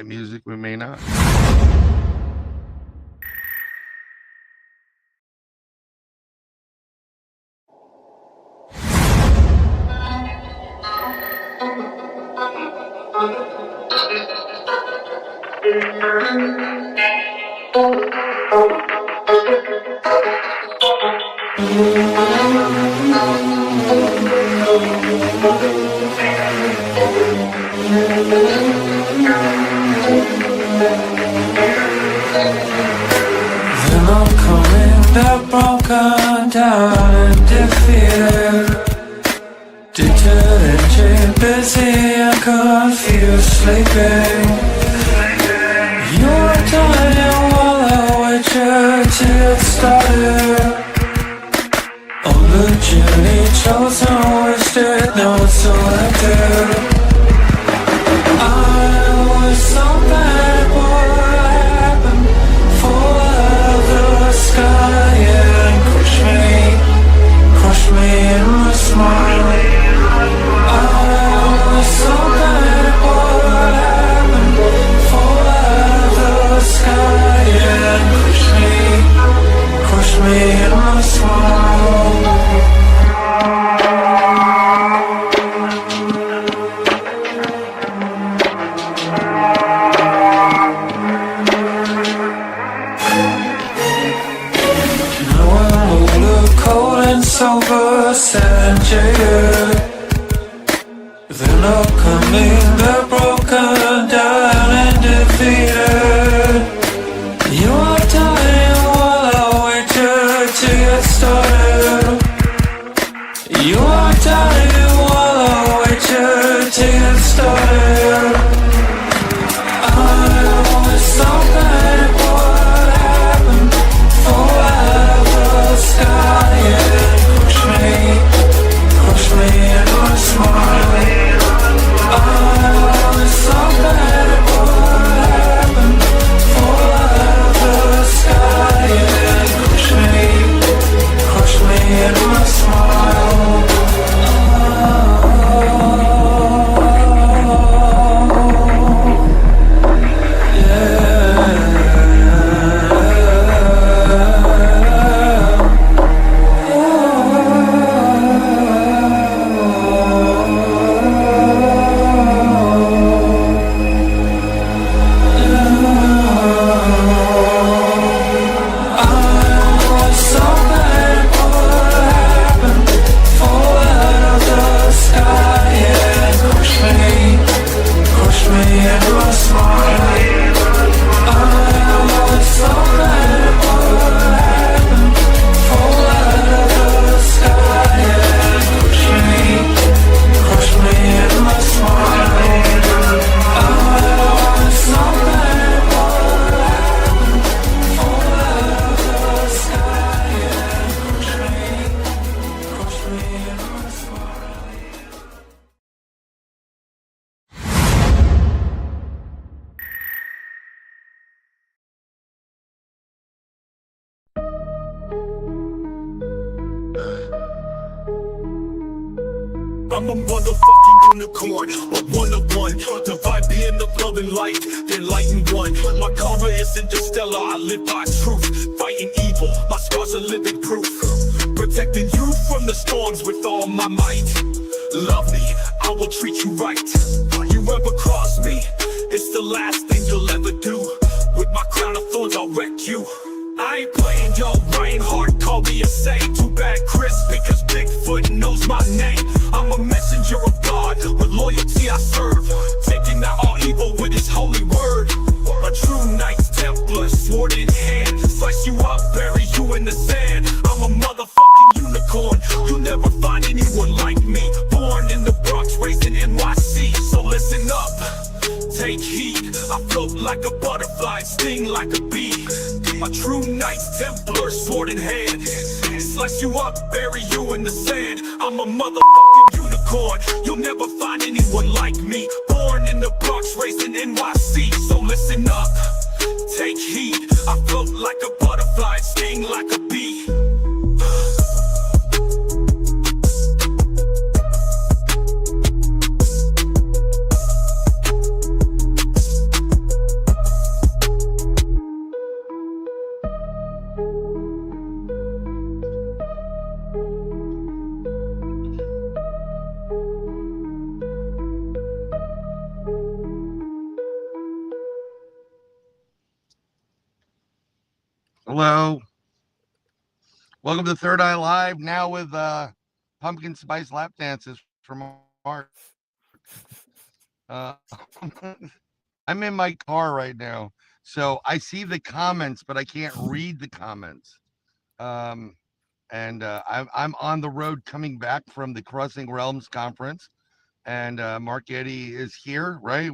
music, we may not. Then I'm coming back broken down and defeated, determined, busy and confused, sleeping. You're dying while I wait you to get started on the journey chosen, wasted, now it's selected. I was so bad, what happened? Fall out of the sky and crush me in my smile. I was so bad, what happened? Fall out of the sky and crush me in my smile. Sober, sad and jaded. Then I'm coming back broken down and defeated. You are dying while I wait you to get started. You are dying while I wait you to get started. I was so bad, what happened? Fall out of the sky, yeah. Crush me in my smile. I was so bad, what happened? Fall out of the sky and crush me in my smile. I'm a motherfucking unicorn, a one-of-one. Divide being the loving light, then lighten one. My karma isn't just stellar, I live by truth. Fighting evil, my scars are living proof. Protecting you from the storms with all my might. Love me, I will treat you right. You ever cross me, it's the last thing you'll ever do. With my crown of thorns, I'll wreck you. I ain't playing your brain hard, call me a saint. Too bad Chris, because Bigfoot knows my name. I'm a messenger of God, with loyalty I serve, taking out all evil with his holy word. A true Knights Templar, sword in hand, slice you up, bury you in the sand. I'm a motherfucking unicorn, you'll never find anyone like me. Born in the Bronx, raised in NYC, so listen up, take heed. I float like a butterfly, sting like a bee. A true Knights Templar, sword in hand, slice you up, bury you in the sand. I'm a motherfucking unicorn, you'll never find anyone like me. Born in the Bronx, raised in NYC, so listen up, take heed. I float like a butterfly, sting like a bee. Hello. Welcome to Third Eye Live. Now with pumpkin spice lap dances from Mark. Uh, I'm in my car right now, so I see the comments, but I can't read the comments. Um, and I'm on the road coming back from the Crossing Realms conference, and Mark Eddy is here, right?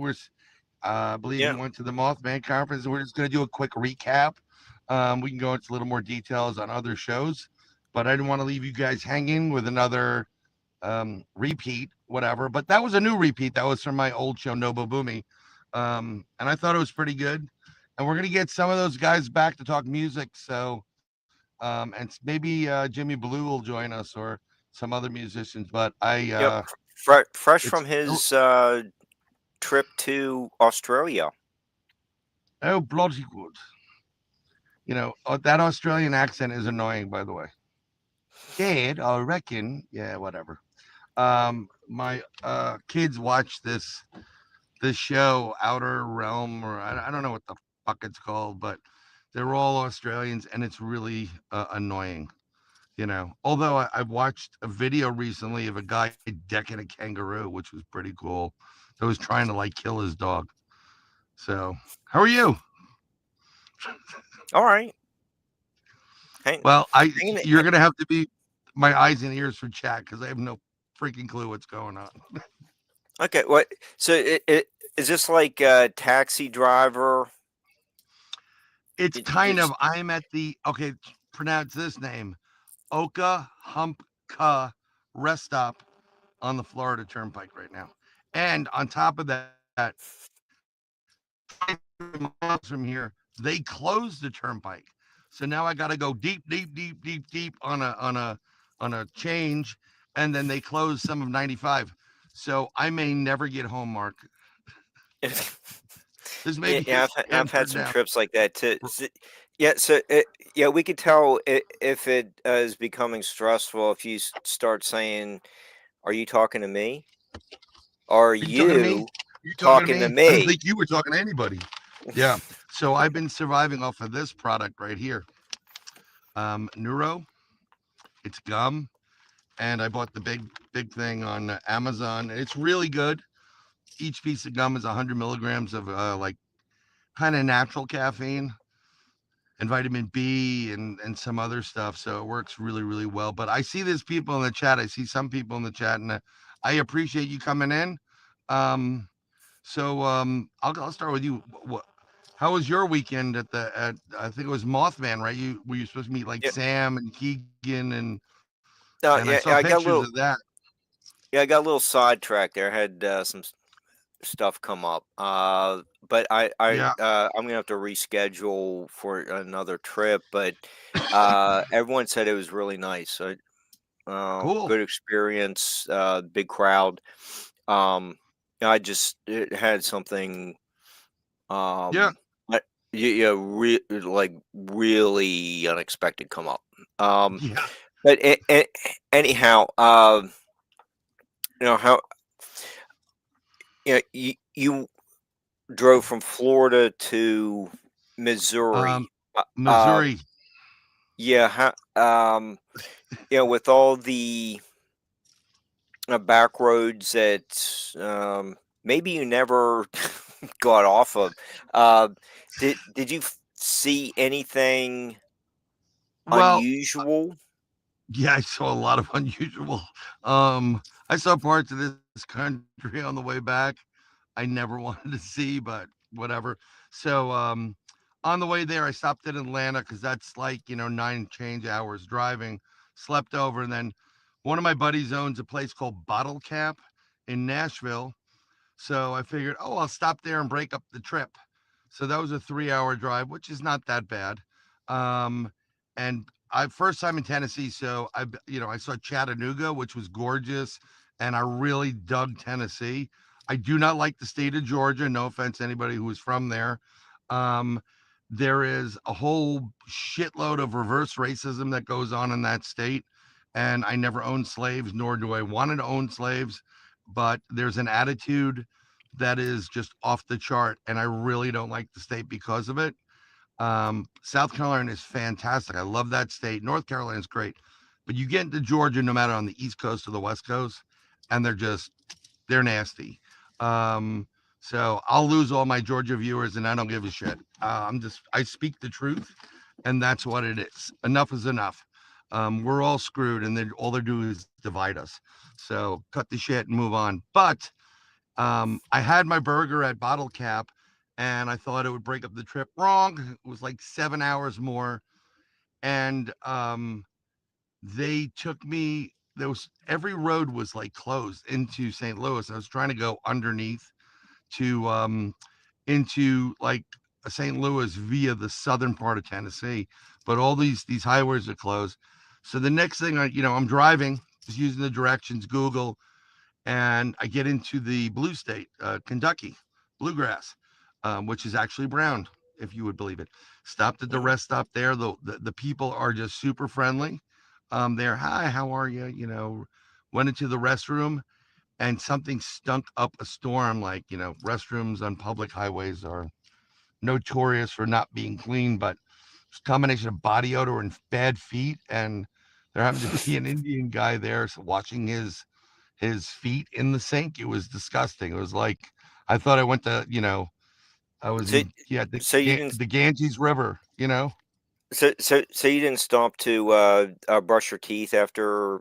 I believe he Yeah. went to the Mothman conference. We're just going to do a quick recap. We can go into a little more details on other shows, but I didn't want to leave you guys hanging with another repeat, whatever. But that was a new repeat. That was from my old show, Nobo Boomy. And I thought it was pretty good. And we're going to get some of those guys back to talk music. So, and maybe Jimmy Blue will join us or some other musicians. But Yep. Fresh it's, from his trip to Australia. oh, bloody good. That Australian accent is annoying, by the way. Dad, I reckon. Yeah, whatever. My kids watch this show, Outer Realm, or I don't know what the fuck it's called, but they're all Australians, and it's really annoying. Although I've watched a video recently of a guy decking a kangaroo, which was pretty cool. That was trying to like kill his dog. So, how are you? All right. Hang, Well, hang, you're gonna have to be my eyes and ears for chat because I have no freaking clue what's going on. okay. What? So is this like a taxi driver? It's It, kind it's, of I'm at the okay. Pronounce this name, Oka Humpka rest stop on the Florida Turnpike right now, and on top of that, 20 miles from here, they closed the turnpike. So now I got to go deep, deep, deep, deep, deep on a change, and then they closed some of 95. So I may never get home, Mark. This may yeah, be a yeah. I've scam had trip some now. trips like that too. Yeah. So yeah, we could tell if it is becoming stressful if you start saying, "Are you talking to me? Are Are you talking to me? you You talking to talking to me? I didn't me?" think you were talking to anybody. Yeah. So I've been surviving off of this product right here. Neuro, it's gum, and I bought the big thing on Amazon. It's really good. Each piece of gum is 100 milligrams of like kind of natural caffeine and vitamin B and some other stuff. So it works really, really well. But I see there's people in the chat. I see some people in the chat, and I appreciate you coming in. Um, I'll start with you. How was your weekend at I think it was Mothman, right? You supposed to meet like Yeah. Sam and Keegan and I saw Yeah. I pictures got a of little. that. Yeah, I got a little sidetracked there. I had some stuff come up. But Yeah, I'm gonna have to reschedule for another trip. But everyone said it was really nice. So, cool. good experience. Big crowd. Um, I just it had something. Yeah, Um, yeah, like really unexpected come up. yeah. But anyhow, how you drove from Florida to Missouri. Uh, Missouri. yeah, with all the back roads that maybe you never got off of. Uh, did you see anything Well, unusual? yeah, I saw a lot of unusual. I saw parts of this country on the way back I never wanted to see, but whatever. So on the way there, I stopped in Atlanta because that's like 9 change hours driving. Slept over, and then one of my buddies owns a place called Bottle Cap in Nashville. So I figured, oh, I'll stop there and break up the trip. So that was a 3 hour drive, which is not that bad. Um, and I first time in Tennessee, so I saw Chattanooga, which was gorgeous, and I really dug Tennessee. I do not like the state of Georgia. No offense to anybody who is from there. Um, there is a whole shitload of reverse racism that goes on in that state. And I never owned slaves, nor do I want to own slaves. But there's an attitude that is just off the chart. And I really don't like the state because of it. South Carolina is fantastic. I love that state. North Carolina is great, but you get into Georgia, no matter on the East Coast or the West Coast, and they're nasty. Um, so I'll lose all my Georgia viewers, and I don't give a shit. I speak the truth, and that's what it is. Enough is enough. We're all screwed, and then all they do is divide us. So cut the shit and move on. But I had my burger at Bottle Cap, and I thought it would break up the trip. Wrong. It was like 7 hours more, and they took me. There was every road was like closed into St. Louis. I was trying to go underneath to into like St. Louis via the southern part of Tennessee, but all these highways are closed. So the next thing I'm driving, just using the directions, Google, and I get into the blue state, Kentucky, bluegrass, which is actually brown, if you would believe it. Stopped at the Mhm. rest stop there. The people are just super friendly. They're, hi, how are you? Went into the restroom, and something stunk up a storm. Like, restrooms on public highways are notorious for not being clean, but it's a combination of body odor and bad feet. And there happened to be an Indian guy there washing his feet in the sink. It was disgusting. It was like I thought I went to, I was So, in yeah the so you didn't. the Ganges River. So you didn't stop to brush your teeth after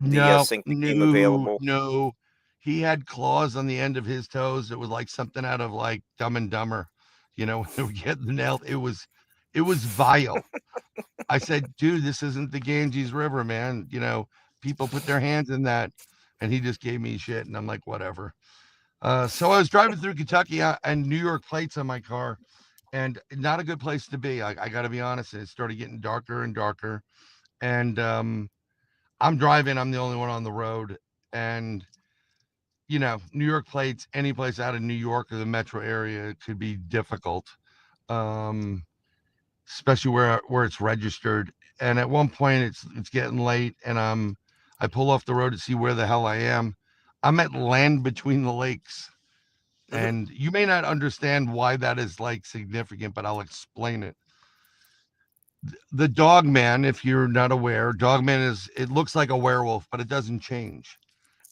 the No, sink became no, available. no. He had claws on the end of his toes. It was like something out of like Dumb and Dumber. When they would get the nail, it was vile. I said, dude, this isn't the Ganges River, man. People put their hands in that, and he just gave me shit, and I'm like, whatever. So I was driving through Kentucky and New York plates on my car, and not a good place to be. I got to be honest. And it started getting darker and darker, and I'm driving. I'm the only one on the road, and New York plates, any place out of New York or the metro area could be difficult, um, especially where it's registered. And at one point, it's getting late, and I pull off the road to see where the hell I am. I'm at land between the lakes. Hmm. And you may not understand why that is like significant, but I'll explain it. The dog man, if you're not aware, dog man it looks like a werewolf, but it doesn't change.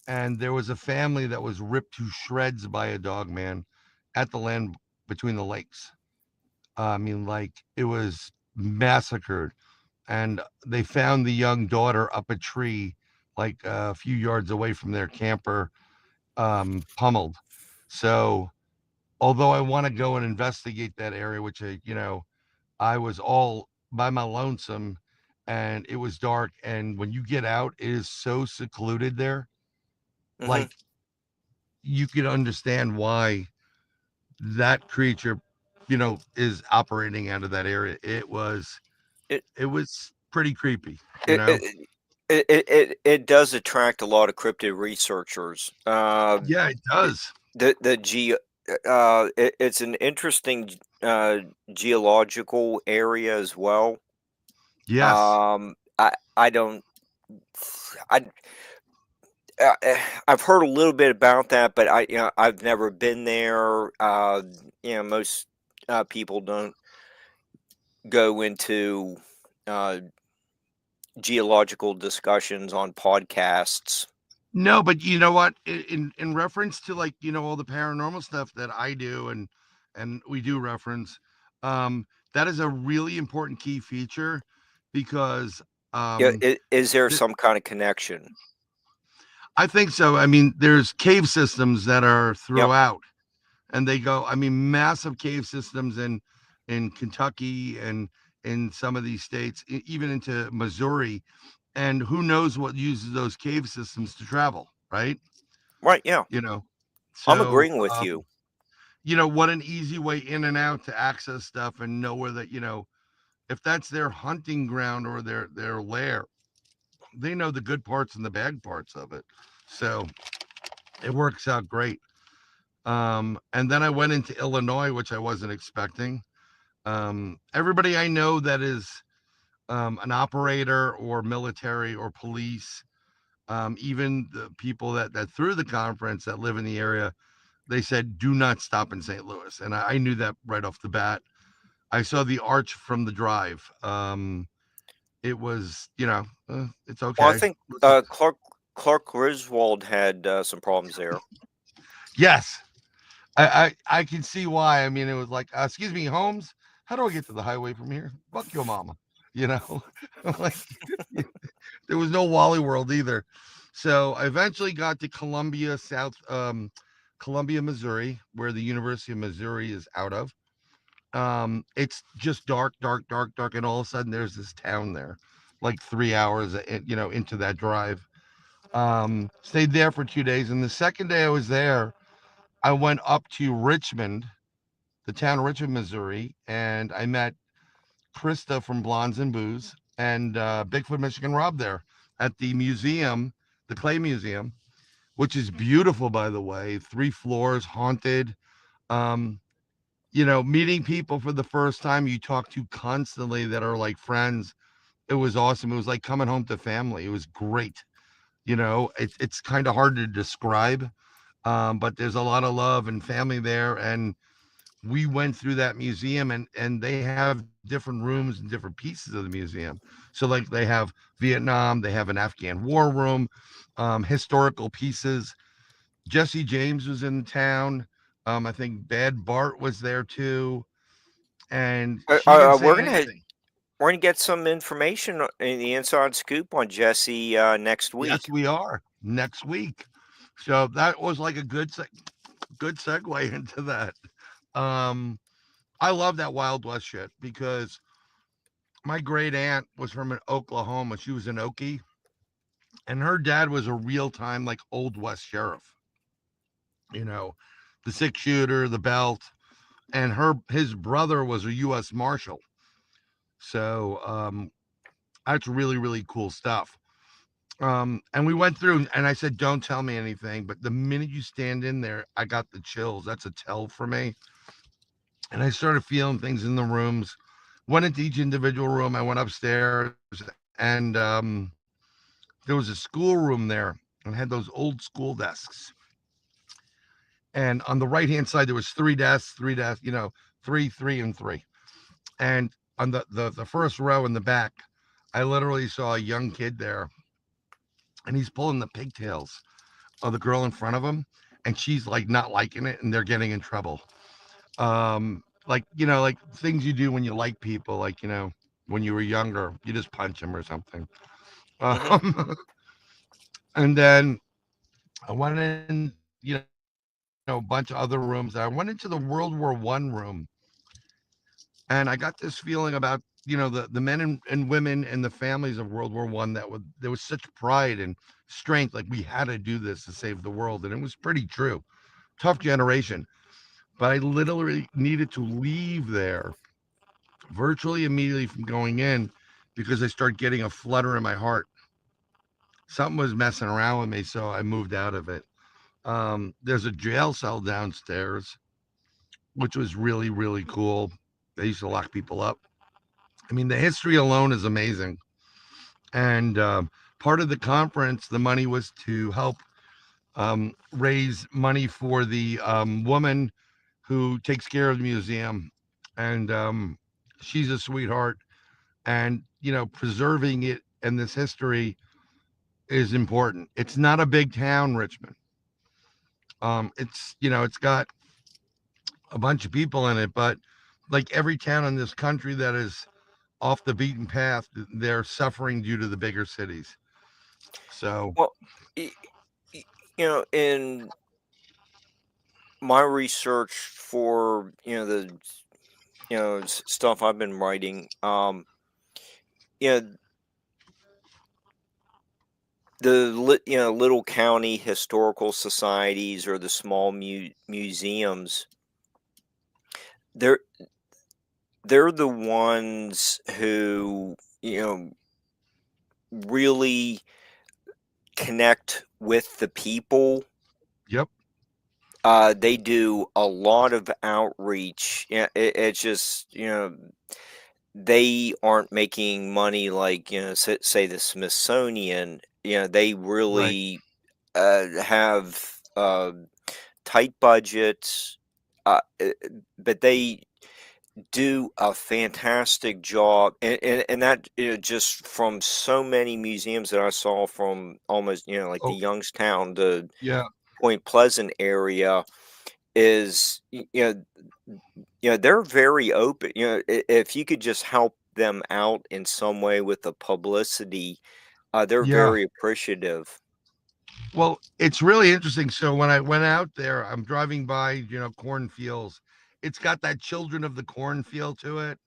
And there was a family that was ripped to shreds by a dog man at the land between the lakes. I mean, like it was massacred. And they found the young daughter up a tree, like a few yards away from their camper, pummeled. So although I want to go and investigate that area, which I was all by my lonesome, and it was dark. And when you get out, it is so secluded there. Hmm. Like you could understand why that creature, is operating out of that area. It, It was pretty creepy, you it know. it it does attract a lot of cryptid researchers. Yeah, it does. The ge It's an interesting geological area as well. Yes. I don't I I've heard a little bit about that, but I've never been there. Most people don't go into uh, geological discussions on podcasts. No, but you know what? In reference to like all the paranormal stuff that I do and we do reference, that is a really important key feature because Yeah, um, is there th- some kind of connection? I think so. I mean, there's cave systems that are Yep. throughout, and they go. I mean, massive cave systems in Kentucky and in some of these states, even into Missouri, and who knows what uses those cave systems to travel, right? Right. Yeah. You know, I'm so agreeing with you. what an easy way in and out to access stuff and know where that if that's their hunting ground or their lair, they know the good parts and the bad parts of it. So it works out great. And then I went into Illinois, which I wasn't expecting. Everybody I know that is an operator or military or police, even the people that through the conference that live in the area, they said do not stop in St. Louis, and I knew that right off the bat. I saw the arch from the drive. It was, it's Well, I okay. think Clark Griswold had some problems there. Yes, I can see why. I mean, it was like, excuse me, Holmes, how do I get to the highway from here? Fuck your mama, you know. Like there was no Wally World either. So I eventually got to Columbia, Missouri, where the University of Missouri is out of. It's just dark, dark, dark, dark, and all of a sudden there's this town there, like 3 hours, into that drive. Stayed there for 2 days, and the second day I was there, I went up to Richmond, the town of Richmond, Missouri, and I met Krista from Blondes and Booze and Bigfoot Michigan Rob there at the museum, the Clay Museum, which is beautiful, by the way. 3 floors, haunted. Um, meeting people for the first time you talk to constantly that are like friends. It was awesome. It was like coming home to family. It was great. It's kind of hard to describe, but there's a lot of love and family there. And we went through that museum, and they have different rooms and different pieces of the museum. So like they have Vietnam, they have an Afghan war room, historical pieces. Jesse James was in town. I think Bad Bart was there too, and Uh, she didn't uh, we're say gonna anything. we're gonna get some information in the inside scoop on Jesse next Yes, week. we are next week. So that was like a good segue into that. Um, I love that Wild West shit because my great aunt was from Oklahoma. She was an Okie, and her dad was a real time like old West sheriff. You know, the 6 shooter, the belt, and his brother was a U.S. Marshal. So that's really really cool stuff. And we went through, and I said, "Don't tell me anything." But the minute you stand in there, I got the chills. That's a tell for me. And I started feeling things in the rooms. Went into each individual room. I went upstairs, and there was a schoolroom there, and had those old school desks. And on the right hand side, there was three desks, three, and three. And on the first row in the back, I literally saw a young kid there, and he's pulling the pigtails of the girl in front of him, and she's like not liking it, and they're getting in trouble. Like like things you do when you like people, like when you were younger, you just punch them or something. Hmm. Um, and then I went in, a bunch of other rooms. I went into the World War I room, and I got this feeling about the men and women and the families of World War I that would there was such pride and strength, like we had to do this to save the world, and it was pretty true. Tough generation, but I literally needed to leave there virtually immediately from going in because I started getting a flutter in my heart. Something was messing around with me, so I moved out of it. There's a jail cell downstairs, which was really, really cool. They used to lock people up. I mean, the history alone is amazing. And part of the conference, the money was to help raise money for the woman who takes care of the museum. And she's a sweetheart. And, preserving it and this history is important. It's not a big town, Richmond. It's got a bunch of people in it, but like every town in this country that is off the beaten path, they're suffering due to the bigger cities. So, Well, y- y- in my research for the stuff I've been writing, you know little county historical societies or the small museums, they're they're the ones who really connect with the people. yep, They do a lot of outreach. Yeah, it's just they aren't making money like say the Smithsonian. They right, really have tight budgets, but do a fantastic job, and that, just from so many museums that I saw from almost, like the Oh, Youngstown, the yeah, Point Pleasant area, is they're very open. If you could just help them out in some way with the publicity, they're yeah. very appreciative. Well, it's really interesting. So when I went out there, I'm driving by, cornfields. It's got that Children of the Corn feel to it.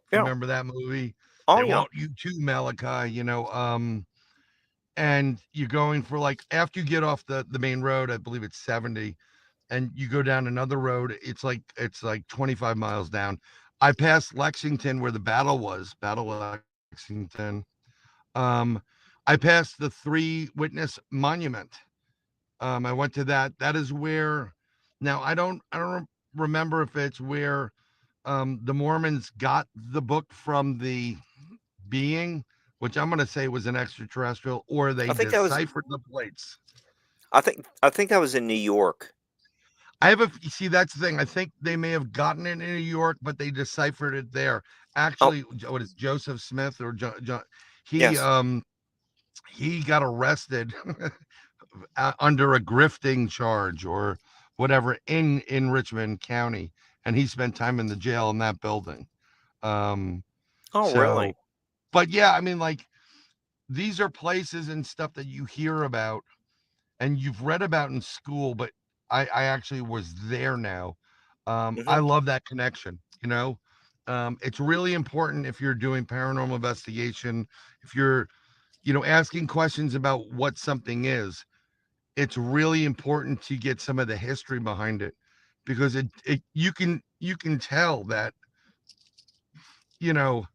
If you Yeah. remember that movie, Oh they yeah. want you to Malachi, and you're going for like after you get off the main road, I believe it's 70, and you go down another road, it's like 25 miles down. I passed Lexington where the battle was, Battle Lexington. Um, I passed the Three Witness Monument. I went to that. That is where now I don't remember if it's where the Mormons got the book from the being, which I'm gonna say was an extraterrestrial, or I they think that was deciphered the plates. I think that was in New York. I have a see. That's the thing. I think they may have gotten it in New York, but they deciphered it there. Oh, Actually, what is Joseph Smith or he yes. um he got arrested under a grifting charge or whatever in Richmond County, and he spent time in the jail in that building. Um, Oh, so, really? but yeah, I mean, like these are places and stuff that you hear about and you've read about in school, but I actually was there now. I Mhm. love that connection. It's really important if you're doing paranormal investigation, if you're, asking questions about what something is, it's really important to get some of the history behind it because it you can tell that, you know,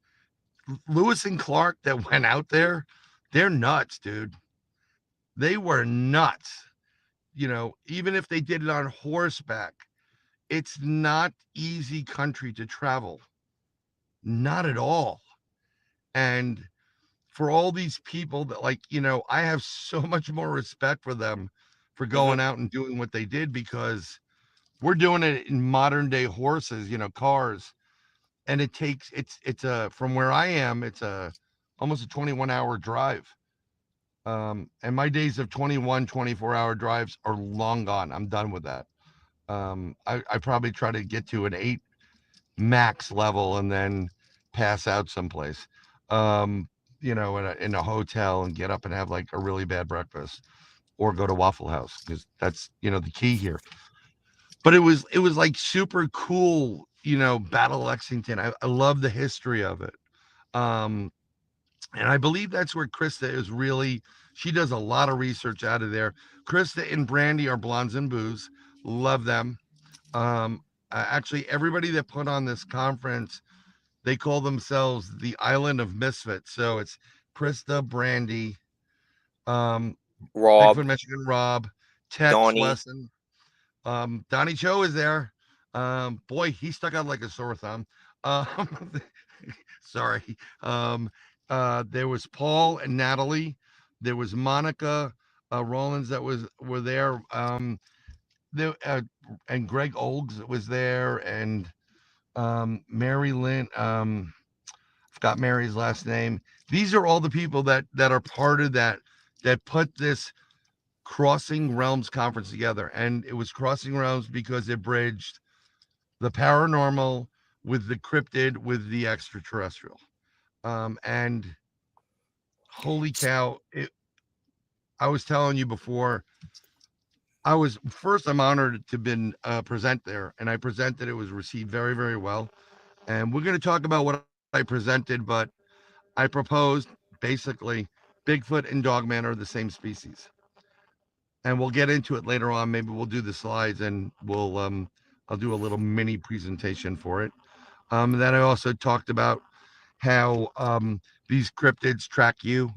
Lewis and Clark that went out there, they're nuts, dude. They were nuts. Even if they did it on horseback, it's not easy country to travel. Not at all. And for all these people that I have so much more respect for them for Mhm. going out and doing what they did because we're doing it in modern day horses, cars. And it's a from where I am, it's a almost a 21-hour drive. And my days of 21, 24-hour drives are long gone. I'm done with that. I probably try to get to an 8 max level and then pass out someplace, in a hotel and get up and have like a really bad breakfast or go to Waffle House because that's the key here. But it was like super cool, Battle Lexington. I love the history of it. Um, and I believe that's where Krista is really. She does a lot of research out of there. Krista and Brandy are blondes and booze. Love them. Actually, everybody that put on this conference, they call themselves the Island of Misfits. So it's Krista, Brandy, um, Rob, Bigfoot Michigan, Rob, Tex Donnie. Wesson, Donnie Cho is there. Boy, he stuck out like a sore thumb. Um, sorry. Um, there was Paul and Natalie. There was Monica Rollins that were there. There and Greg Olgs was there, and Mary Lynn. Forgot Mary's last name. These are all the people that are part of that put this Crossing Realms conference together, and it was Crossing Realms because it bridged the paranormal with the cryptid with the extraterrestrial. And holy cow! I was telling you before. I'm honored to been present there, and I presented. It was received very very well. And we're going to talk about what I presented, but I proposed basically Bigfoot and Dogman are the same species. And we'll get into it later on. Maybe we'll do the slides and I'll do a little mini presentation for it. Then I also talked about how these cryptids track you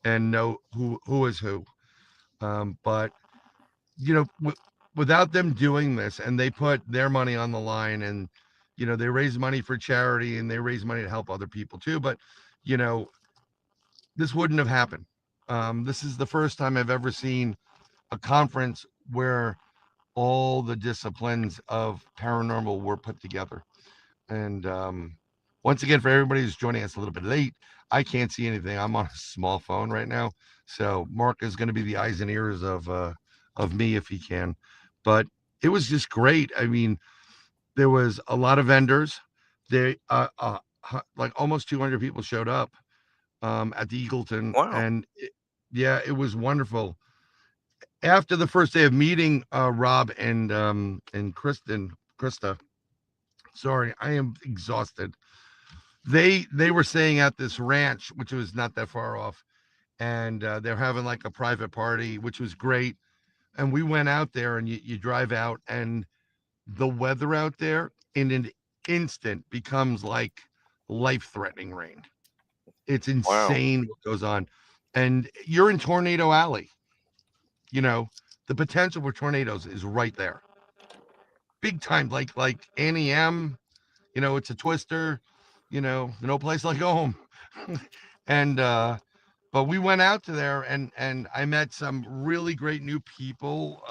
and know who is who. But you know, without them doing this, and they put their money on the line, and they raise money for charity and they raise money to help other people too. But you know, this wouldn't have happened. This is the first time I've ever seen a conference where all the disciplines of paranormal were put together. And once again, for everybody who's joining us a little bit late, I can't see anything. I'm on a small phone right now, so Mark is going to be the eyes and ears of me if he can. But it was just great. I mean, there was a lot of vendors. They like almost 200 people showed up at the Eagleton, Wow. and yeah, it was wonderful. After the first day of meeting Rob and Krista, sorry, I am exhausted. They were staying at this ranch, which was not that far off, and they're having like a private party, which was great. And we went out there, and you drive out, and the weather out there in an instant becomes like life-threatening rain. It's Wow. insane what goes on, and you're in Tornado Alley. You know, the potential for tornadoes is right there, big time. Like Annie M. You know, it's a twister. You know, no place like home. And but we went out to there, and I met some really great new people.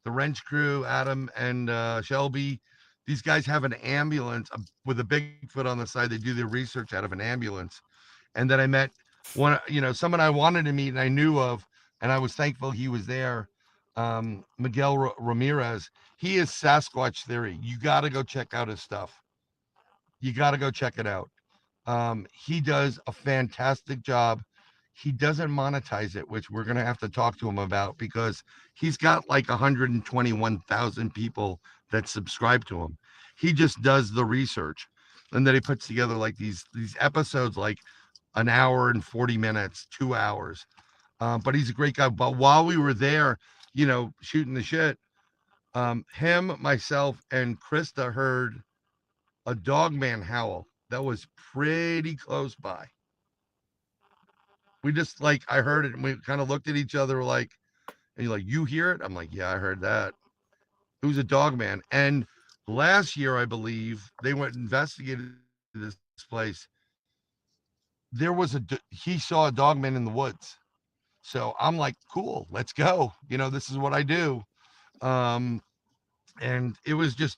The wrench crew, Adam and Shelby. These guys have an ambulance with a Bigfoot on the side. They do their research out of an ambulance. And then I met one, someone I wanted to meet and I knew of, and I was thankful he was there. Miguel Ramirez. He is Sasquatch Theory. You got to go check out his stuff. You got to go check it out. He does a fantastic job. He doesn't monetize it, which we're going to have to talk to him about because he's got like 121,000 people that subscribe to him. He just does the research, and then he puts together like these episodes, like an hour and 40 minutes, 2 hours. But he's a great guy. But while we were there, shooting the shit, him, myself, and Krista heard a dog man howl that was pretty close by. We just like I heard it and we kind of looked at each other like, and you're like, you hear it? I'm like, yeah, I heard that. It was a dog man. And last year, I believe, they went and investigated this place. He saw a dog man in the woods. So I'm like, cool, let's go. This is what I do. Um, and it was just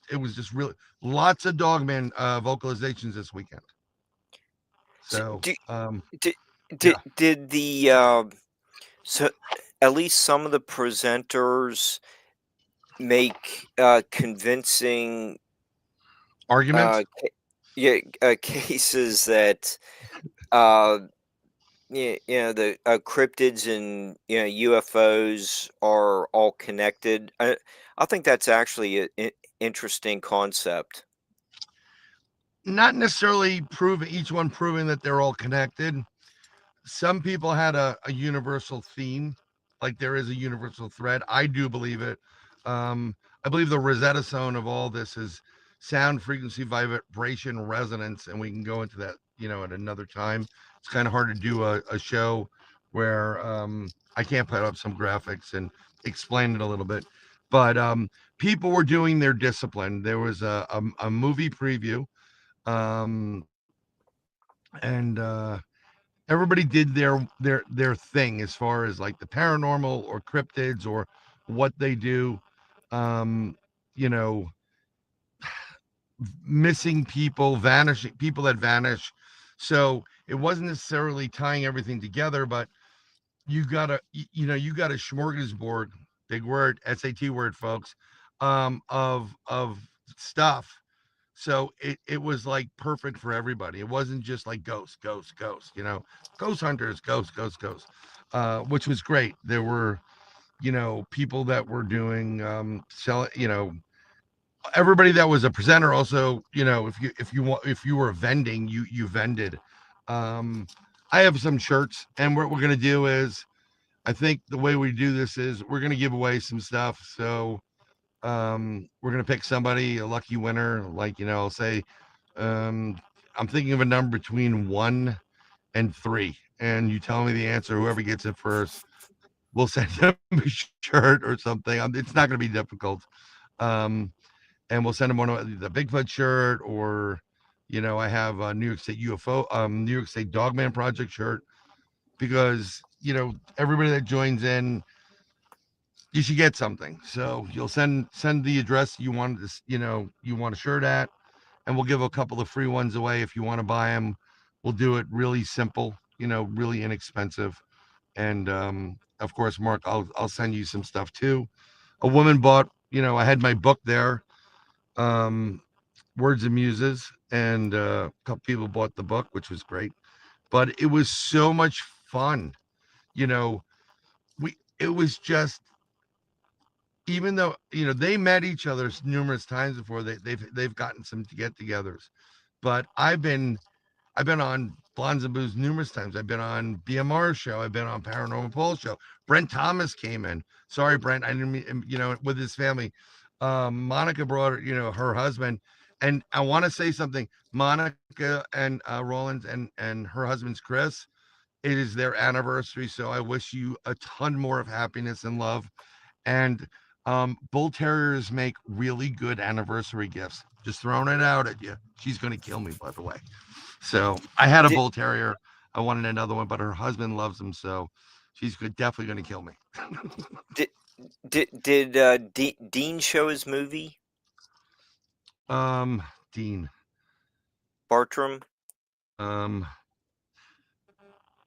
really lots of dogman vocalizations this weekend. So, So did, yeah, did the so at least some of the presenters make convincing arguments. yeah cases that uh the cryptids and UFOs are all connected. I think that's actually an interesting concept. Not necessarily proving each one proving that they're all connected. Some people had a universal theme, like there is a universal thread. I do believe it. I believe the Rosetta Stone of all this is sound, frequency, vibration, resonance, and we can go into that, at another time. It's kind of hard to do a show where I can't put up some graphics and explain it a little bit. But people were doing their discipline. There was a movie preview, um, and everybody did their thing as far as like the paranormal or cryptids or what they do. Um, you know, missing people, vanishing people that vanish. So it wasn't necessarily tying everything together, but you got a smorgasbord, big word, SAT word, folks, of stuff. So it was like perfect for everybody. It wasn't just like ghosts, ghost hunters, ghosts, which was great. There were, people that were doing sell, everybody that was a presenter also, if you were vending, you vended. Um I have some shirts, and what we're gonna do is, I think the way we do this is we're gonna give away some stuff. So we're gonna pick somebody, a lucky winner, like I'll say, um I'm thinking of a number between 1 and 3, and you tell me the answer. Whoever gets it first, we'll send them a shirt or something. It's not gonna be difficult. um and we'll send them one of the Bigfoot shirt, or I have a New York State UFO, New York State Dogman Project shirt, because everybody that joins in, you should get something. So you'll send the address you want this, you want a shirt at, and we'll give a couple of free ones away if you want to buy them. We'll do it really simple, really inexpensive. And of course, Mark, I'll send you some stuff too. A woman bought, I had my book there, um, Words and Muses, and a couple people bought the book, which was great. But it was so much fun, you know. We it was just, even though they met each other numerous times before, they've gotten some get-togethers, but I've been on Blondes and Booze numerous times. I've been on BMR's show. I've been on Paranormal Paul's show. Brent Thomas came in. Sorry, Brent, I didn't mean, with his family. Monica brought, her husband, and I want to say something. Monica and Roland and her husband's Chris. It is their anniversary, so I wish you a ton more of happiness and love. And bull terriers make really good anniversary gifts. Just throwing it out at you. She's going to kill me, by the way. So I had a Did bull terrier. I wanted another one, but her husband loves them, so she's definitely going to kill me. did Dean show his movie? Dean. Bartram? Um,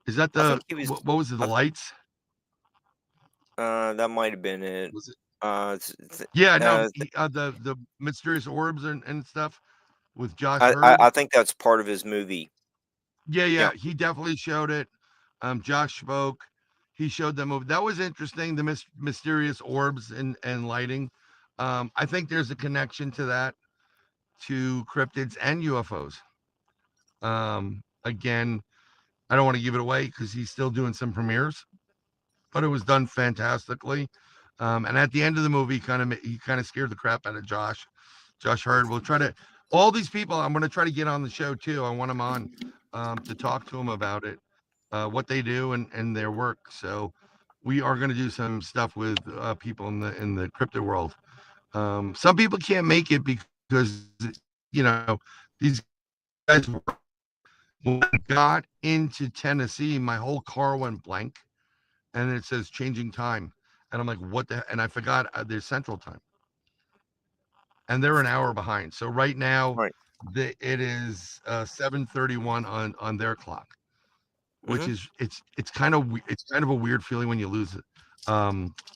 is that I the think he was. what was it? The I, lights? that might have been it. Was it? Th- Yeah, no. The mysterious orbs and stuff with Josh I Hurd. think that's part of his movie. Yeah, Yeah. yeah. He definitely showed it. Josh spoke. He showed them movie. That was interesting. The mysterious orbs and lighting. I think there's a connection to that, to cryptids and UFOs. Again, I don't want to give it away because he's still doing some premieres, but it was done fantastically. And at the end of the movie, he kind of scared the crap out of Josh. Josh Hurd. We'll try to, all these people. I'm going to try to get on the show too. I want them on to talk to them about it, what they do and their work. So we are going to do some stuff with people in the crypto world. Some people can't make it because these guys. When I got into Tennessee, my whole car went blank, and it says changing time, and I'm like, what the? And I forgot there's Central Time, and they're an hour behind. So right now, Right. it is 7:31 on their clock, which Hmm. is it's kind of a weird feeling when you lose it.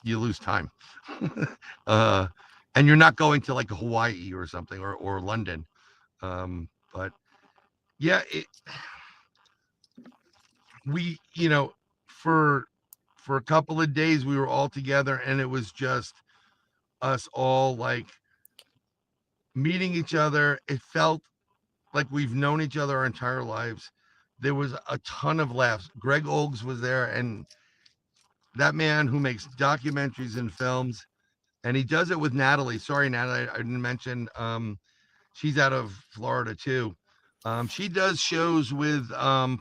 You lose time, uh, and you're not going to like Hawaii or something or London, but yeah, we for a couple of days we were all together, and it was just us all like meeting each other. It felt like we've known each other our entire lives. There was a ton of laughs. Greg Olgs was there, and that man who makes documentaries and films, and he does it with Natalie. Sorry, Natalie, I didn't mention. She's out of Florida too. She does shows with Paranormal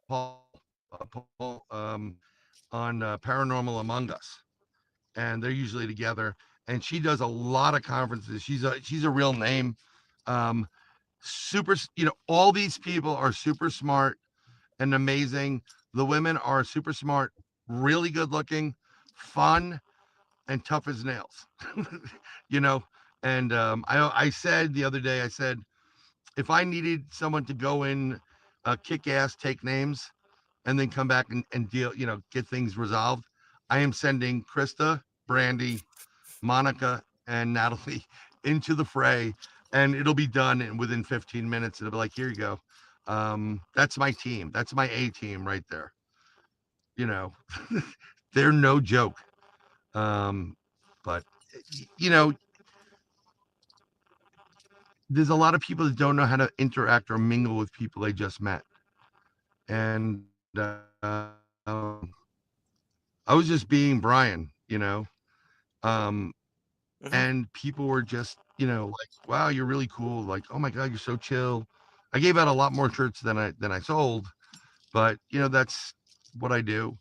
Paul, on Paranormal Among Us, and they're usually together. And she does a lot of conferences. She's a real name. Um, super, all these people are super smart and amazing. The women are super smart, really good looking, fun, and tough as nails. you know, and I said the other day, I said, if I needed someone to go in, kick ass, take names, and then come back and deal, get things resolved, I am sending Krista, Brandy, Monica, and Natalie into the fray, and it'll be done within 15 minutes. It'll be like, here you go. That's my team. That's my A team right there. You know, they're no joke. But you know, there's a lot of people that don't know how to interact or mingle with people they just met. And I was just being Brian, um, Hmm. and people were just, like, wow, you're really cool. Like, oh my God, you're so chill. I gave out a lot more shirts than I sold, but that's what I do.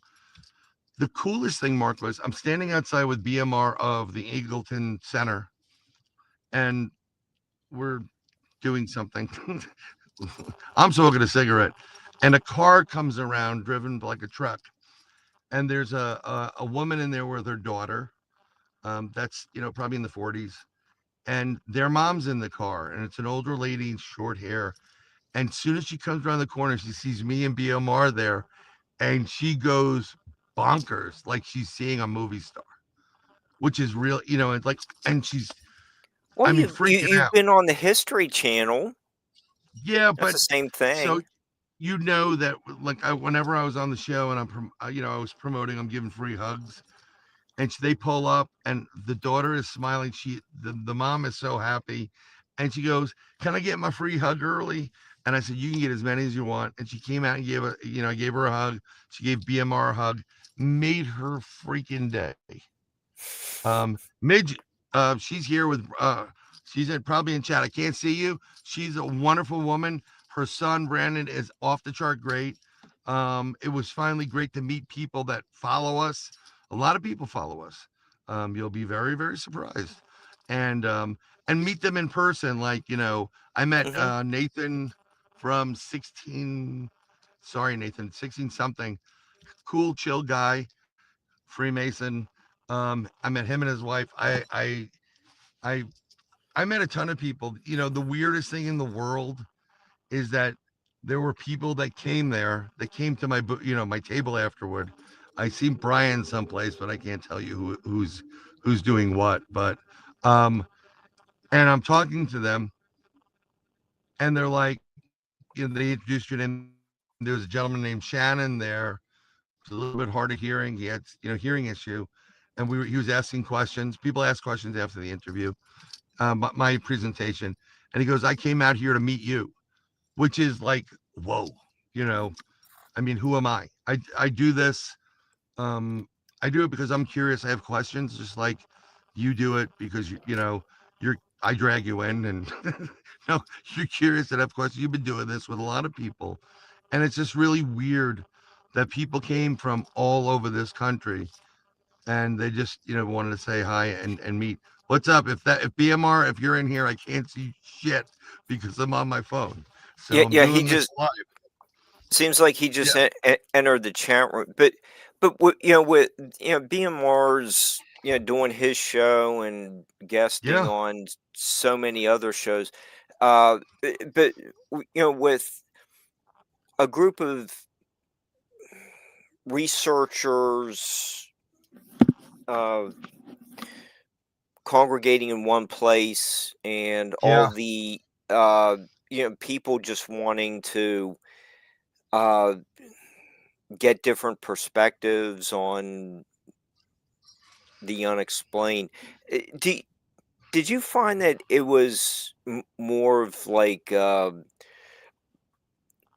The coolest thing, Mark, was I'm standing outside with BMR of the Eagleton Center, and we're doing something. I'm smoking a cigarette, and a car comes around driven like a truck, and there's a woman in there with her daughter. That's probably in the 40s, and their mom's in the car, and it's an older lady, short hair. And as soon as she comes around the corner, she sees me and BMR there, and she goes bonkers, like she's seeing a movie star, which is real, and like, and she's, Well, I mean, freaking you've out. been on the History Channel. Yeah, That's but the same so thing. that, like, whenever I was on the show and I was promoting, I'm giving free hugs, and they pull up, and the daughter is smiling. The mom is so happy, and she goes, "Can I get my free hug early?" And I said, "You can get as many as you want." And she came out and I gave her a hug. She gave BMR a hug, made her freaking day. Midge, she's here with, probably in chat. I can't see you. She's a wonderful woman. Her son Brandon is off the chart great. It was finally great to meet people that follow us. A lot of people follow us. You'll be very, very surprised, and meet them in person. Like, I met Hmm. Nathan from 16. Sorry, Nathan, 16 something. Cool, chill guy, Freemason. I met him and his wife. I I met a ton of people. The weirdest thing in the world is that there were people that came there, that came to my table afterward. I seen Brian someplace, but I can't tell you who's doing what. But um, and I'm talking to them, and they're like, they introduced your name. There was a gentleman named Shannon there, who's a little bit hard of hearing. He had hearing issue, and he was asking questions. People ask questions after the interview, my presentation, and he goes, "I came out here to meet you," which is like, whoa, you know. I mean, who am I? I do this. Um, I do it because I'm curious. I have questions, just like you do it because you're. I drag you in, and no, you're curious and have questions. You've been doing this with a lot of people, and it's just really weird that people came from all over this country, and they just wanted to say hi and meet. What's up? If BMR, if you're in here, I can't see shit because I'm on my phone. So Yeah, I'm yeah. He doing this just live. seems like he just Yeah, entered the chat room. But with BMR's doing his show and guesting yeah, on so many other shows. But with a group of researchers uh, congregating in one place, and all yeah. the uh, people just wanting to uh, get different perspectives on the unexplained. Did you find that it was more of like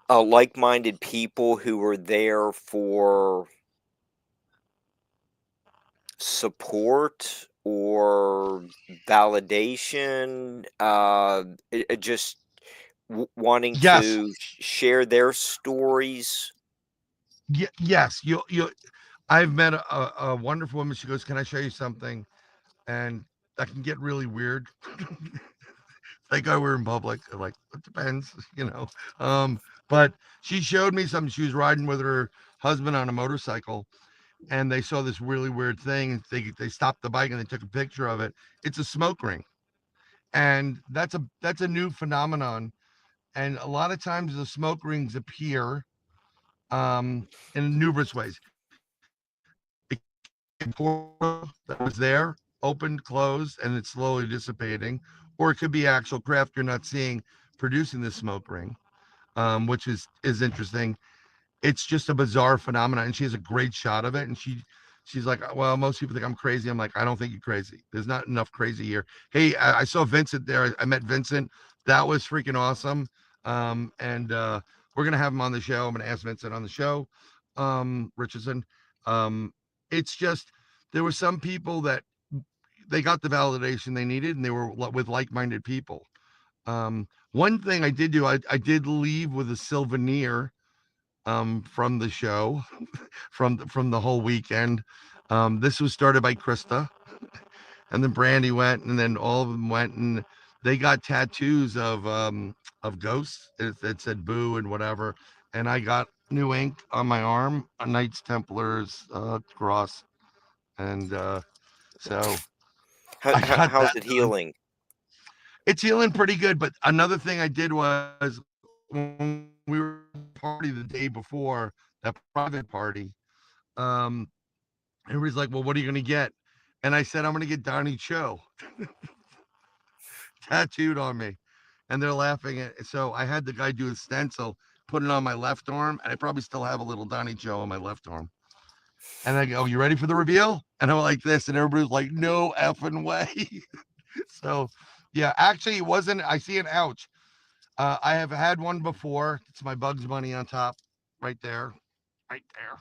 like-minded people who were there for support or validation, just wanting Yes, to share their stories? yes. You. I've met a wonderful woman. She goes, "Can I show you something?" And that can get really weird. Like, I were in public. I'm like, it depends, But she showed me something. She was riding with her husband on a motorcycle, and they saw this really weird thing. They stopped the bike and they took a picture of it. It's a smoke ring, and that's a new phenomenon. And a lot of times the smoke rings appear in numerous ways. It could be a portal that was there, opened, closed, and it's slowly dissipating, or it could be actual craft you're not seeing producing the smoke ring, which is interesting. It's just a bizarre phenomenon, and she has a great shot of it, and she's like, "Well, most people think I'm crazy." I'm like, "I don't think you're crazy. There's not enough crazy here." Hey, I saw Vincent there. I met Vincent. That was freaking awesome. And we're gonna have him on the show. I'm gonna ask Vincent on the show, Richardson. um it's just, there were some people that they got the validation they needed, and they were with like-minded people. One thing I did do, I did leave with a souvenir from the show, from the whole weekend. This was started by Krista, and then Brandy went, and then all of them went, and they got tattoos of ghosts. It said "boo" and whatever, and I got new ink on my arm, a Knights Templars cross, and so I got How's that it done. healing? It's healing pretty good. But another thing I did was when we were at the party the day before, that private party, um, everybody's like, "Well, what are you gonna get?" And I said, "I'm gonna get Donnie Cho tattooed on me," and they're laughing at. So I had the guy do a stencil, put it on my left arm, and I probably still have a little Donnie Cho on my left arm. And I go, "You ready for the reveal?" And I'm like this, and everybody's like, "No effing way." So, yeah, actually, it wasn't. I see an ouch. I have had one before. It's my Bugs Bunny on top, right there, right there.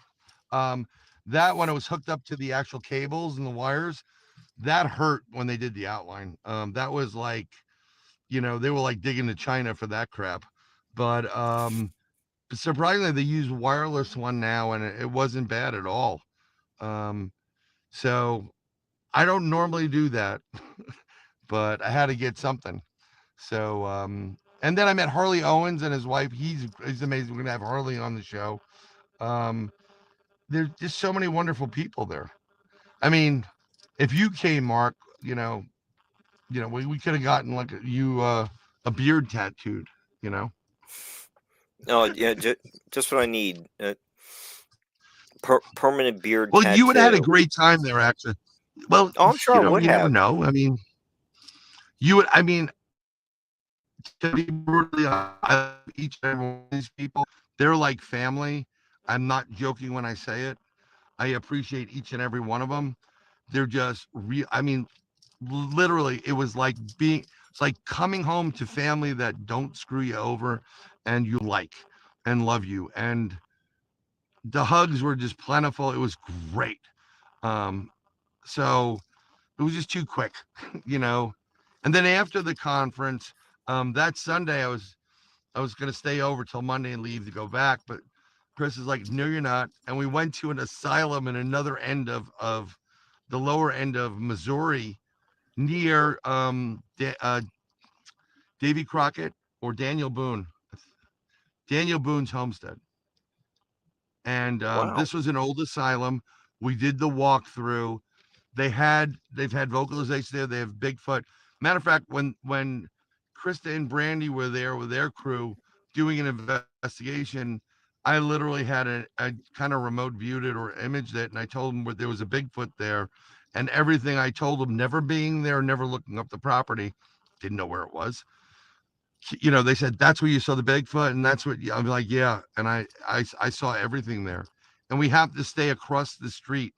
That one, it was hooked up to the actual cables and the wires. That hurt when they did the outline. That was like, they were like digging to China for that crap. But surprisingly, they use wireless one now, and it wasn't bad at all. Um, so I don't normally do that, but I had to get something. So, and then I met Harley Owens and his wife. He's amazing. We're gonna have Harley on the show. Um, there's just so many wonderful people there. I mean, if you came, Mark, we could have gotten like a beard tattooed. You know. Oh, yeah, just what I need. Permanent beard Well, you would have had a tattoo. great time there, actually. Well, Oh, I'm sure I would you never have. know. I mean, you would. I mean, to be brutally honest, I love each and every one of these people. They're like family. I'm not joking when I say it. I appreciate each and every one of them. They're just real. I mean, literally, it's like coming home to family that don't screw you over and you like and love you. And the hugs were just plentiful. It was great. Um, so it was just too quick, you know. And then after the conference, that Sunday, I was gonna stay over till Monday and leave to go back, but Chris is like, "No, you're not." And we went to an asylum in another end of the lower end of Missouri, near Davy Crockett or Daniel Boone, Daniel Boone's homestead. And Wow. this was an old asylum. We did the walkthrough. They've had vocalization there. They have Bigfoot. Matter of fact, when Krista and Brandy were there with their crew doing an investigation, I literally had a kind of remote viewed it or imaged it, and I told them there was a Bigfoot there, and everything I told them, never being there, never looking up the property, didn't know where it was. They said that's where you saw the Bigfoot, and that's what I'm like, yeah, and I saw everything there, and we have to stay across the street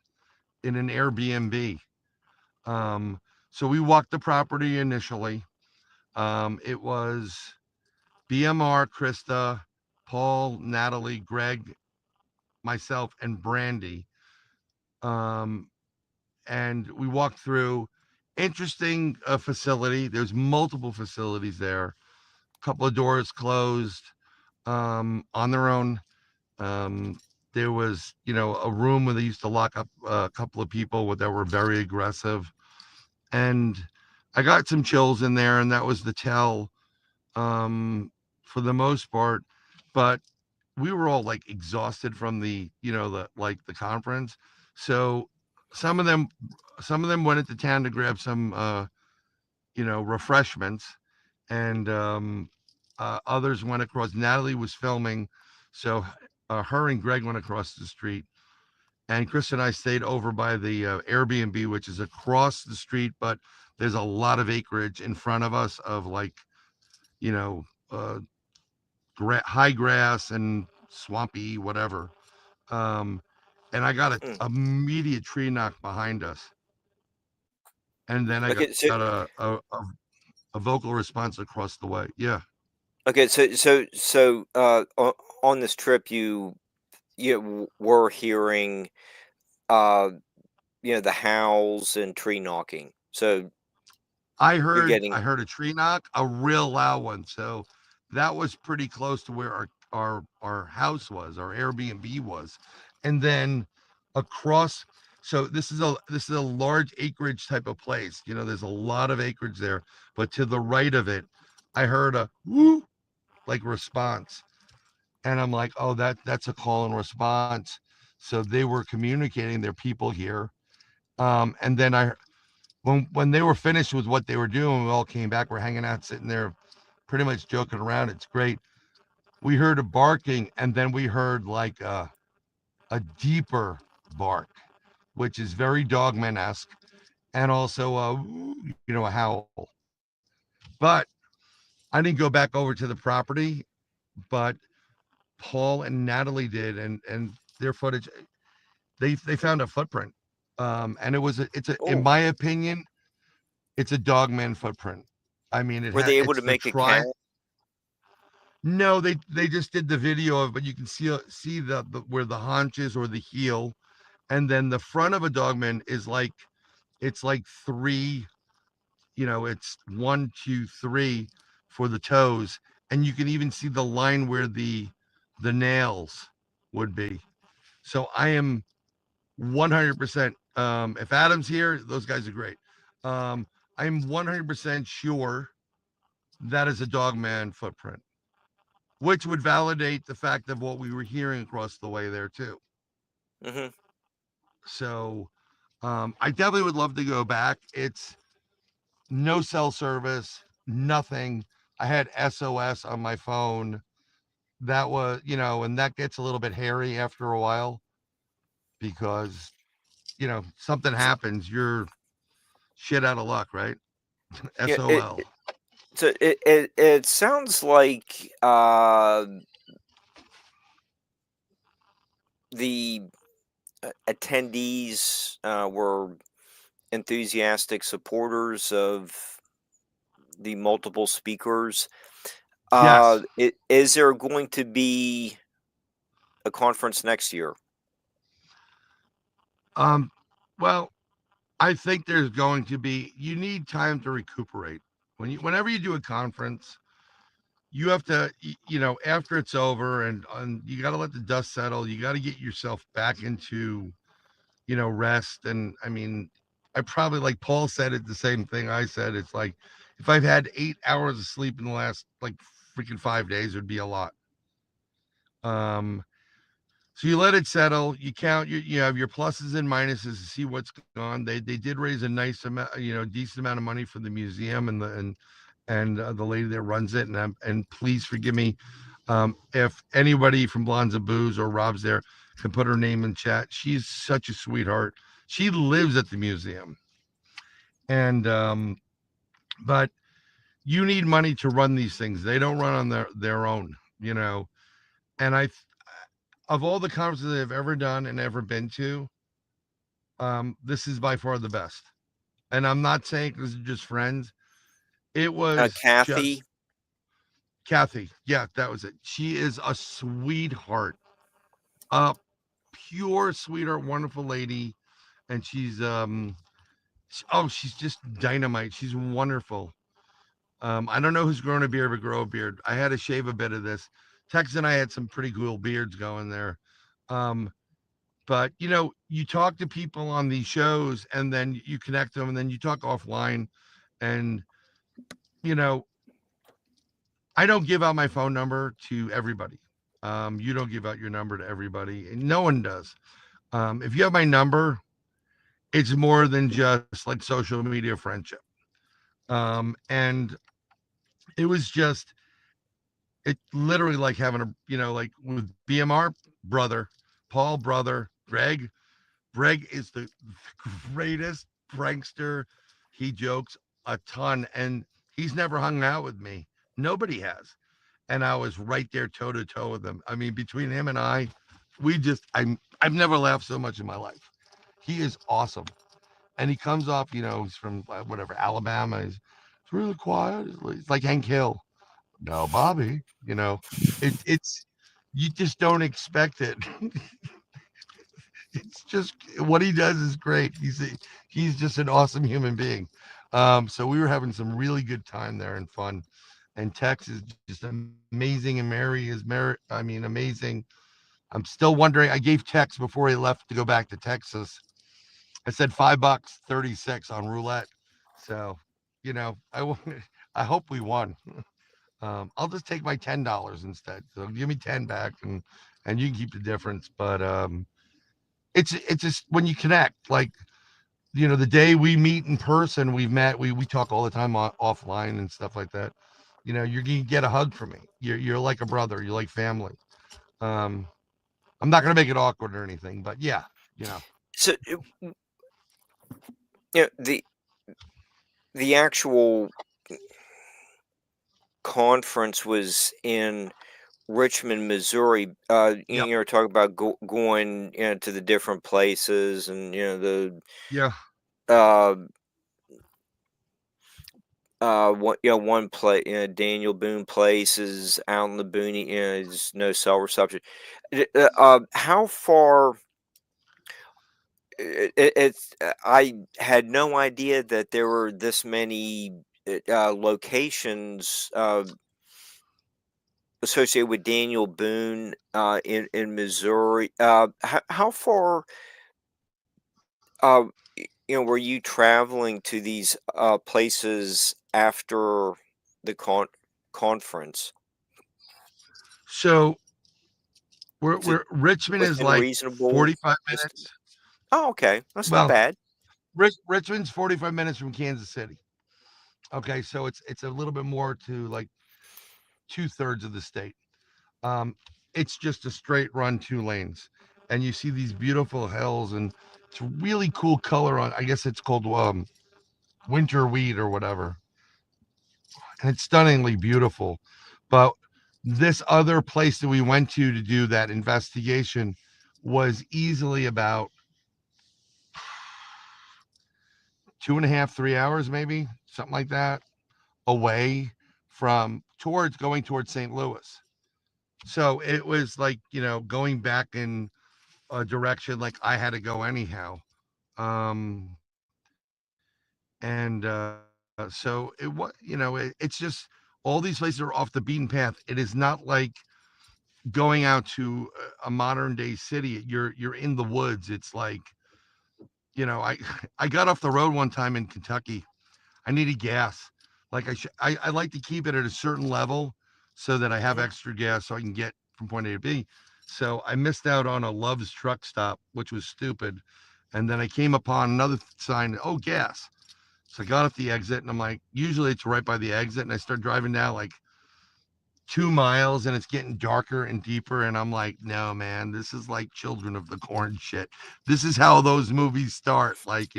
in an Airbnb. Um, so we walked the property initially. It was BMR, Krista, Paul, Natalie, Greg, myself, and Brandy. Um, and we walked through interesting facility. There's multiple facilities there. A couple of doors closed on their own. Um, there was, a room where they used to lock up a couple of people that were very aggressive. And I got some chills in there, and that was the tell for the most part. But we were all like exhausted from the conference. So some of them some of them went into town to grab some refreshments, and others went across. Natalie was filming, so her and Greg went across the street, and Chris and I stayed over by the Airbnb, which is across the street, but there's a lot of acreage in front of us of like, you know, uh, high grass and swampy, whatever. Um, and I got a Hmm. immediate tree knock behind us, and then I got Okay, so a vocal response across the way. Yeah, on this trip, you were hearing uh the howls and tree knocking. So I you're heard getting I heard a tree knock, a real loud one. So that was pretty close to where our house was, our Airbnb was. And then across, so this is a large acreage type of place. There's a lot of acreage there, but to the right of it, I heard a whoo like response. And I'm like, oh, that's a call and response. So they were communicating their people here. And then when they were finished with what they were doing, we all came back. We're hanging out, sitting there, pretty much joking around. It's great. We heard a barking, and then we heard like a deeper bark, which is very Dogman esque, and also a howl. But I didn't go back over to the property, but Paul and Natalie did, and their footage, they found a footprint, and in Oh, my opinion, it's a Dogman footprint. I mean, were they able it's to the make a tribe. count? No, they just did the video of, but you can see the where the haunches or the heel, and then the front of a Dogman is like it's like three, it's 1, 2, 3 for the toes, and you can even see the line where the nails would be. So I am 100%. If Adam's here, those guys are great. Um, I'm 100% sure that is a Dogman footprint, which would validate the fact of what we were hearing across the way there too. Hmm. So I definitely would love to go back. It's no cell service, nothing. I had SOS on my phone. That was, and that gets a little bit hairy after a while because, something happens, you're shit out of luck, right? Yeah, SOL. so it sounds like the attendees were enthusiastic supporters of the multiple speakers. Yes. Is there going to be a conference next year? Um, well, I think there's going to be, you need time to recuperate. Whenever you do a conference, you have to, after it's over and you got to let the dust settle, you got to get yourself back into, rest. And I mean, I probably, like Paul said it, the same thing I said. It's like, if I've had 8 hours of sleep in the last like freaking 5 days, it would be a lot. Um, So you let it settle. You count you have your pluses and minuses to see what's gone. They did raise a nice amount, decent amount of money for the museum and the lady that runs it. And please forgive me if anybody from Blondes and Booze or Rob's there can put her name in chat. She's such a sweetheart. She lives at the museum, and but you need money to run these things. They don't run on their own, And of all the conferences I've ever done and ever been to, this is by far the best. And I'm not saying because it's just friends. It was Kathy? just Kathy. Yeah, that was it. She is a sweetheart, a pure sweetheart, wonderful lady, and she's just dynamite. She's wonderful. I don't know who's growing a beard, but grow a beard. I had to shave a bit of this. Tex and I had some pretty cool beards going there. Um, but you talk to people on these shows and then you connect them and then you talk offline and you know I don't give out my phone number to everybody. You don't give out your number to everybody, and no one does. If you have my number, it's more than just like social media friendship. And it was just it literally like having like with BMR brother, Paul brother, Greg is the greatest prankster. He jokes a ton, and he's never hung out with me. Nobody has. And I was right there toe to toe with him. I mean, between him and I, I've never laughed so much in my life. He is awesome. And he comes off, he's from whatever, Alabama. It's really quiet. It's like Hank Hill. No, Bobby, it's, you just don't expect it. It's just what he does is great. He's just an awesome human being. So we were having some really good time there and fun. And Tex is just amazing, and Mary is amazing. I'm still wondering. I gave Tex before he left to go back to Texas. I said $5, 36 on roulette. So, I hope we won. I'll just take my $10 instead. So give me 10 back, and you can keep the difference. But it's just when you connect, like the day we meet in person, we've met, we talk all the time offline and stuff like that. You're gonna get a hug from me. You're like a brother. You're like family. Um, I'm not gonna make it awkward or anything, but yeah, you know, So, the actual conference was in Richmond, Missouri. yep, You were talking about going, to the different places, and yeah. uh, one place, Daniel Boone Place is out in the boony. There's no cell reception. How far? I had no idea that there were this many locations associated with Daniel Boone in Missouri. How far uh, were you traveling to these places after the conference? So Was it Richmond is within like reasonable 45 distance? minutes. Oh, okay, that's not Well, bad. Richmond's 45 minutes from Kansas City. Okay, so it's a little bit more to like 2/3 of the state. Um, it's just a straight run, 2 lanes, and you see these beautiful hills, and it's really cool color on. I guess it's called winter wheat or whatever, and it's stunningly beautiful. But this other place that we went to do that investigation was easily about 2.5, 3 hours, maybe something like that, away from towards going towards St. Louis. So it was like, going back in a direction like I had to go anyhow. Um, so it's just all these places are off the beaten path. It is not like going out to a modern day city. You're in the woods. It's like, I I got off the road one time in Kentucky. I needed gas. Like I like to keep it at a certain level so that I have Mhm. extra gas so I can get from point A to B. So I missed out on a Love's truck stop, which was stupid. And then I came upon another sign, oh, gas. So I got off the exit and I'm like, usually it's right by the exit. And I start driving down like 2 miles and it's getting darker and deeper. And I'm like, no, man, this is like Children of the Corn shit. This is how those movies start. Like,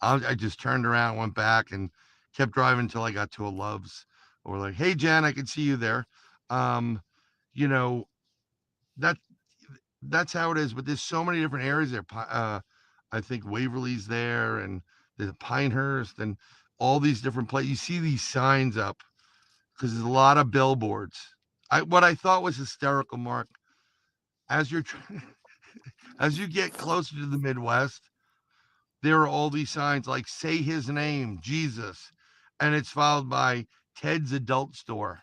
I just turned around, went back, and kept driving until I got to a Love's. Or like, hey, Jen, I can see you there. Um, you know that that's how it is. But there's so many different areas there. I think Waverly's there, and the Pinehurst, and all these different places. You see these signs up because there's a lot of billboards. What I thought was hysterical, Mark, as you're as you get closer to the Midwest, there are all these signs like say his name, Jesus, and it's followed by Ted's adult store.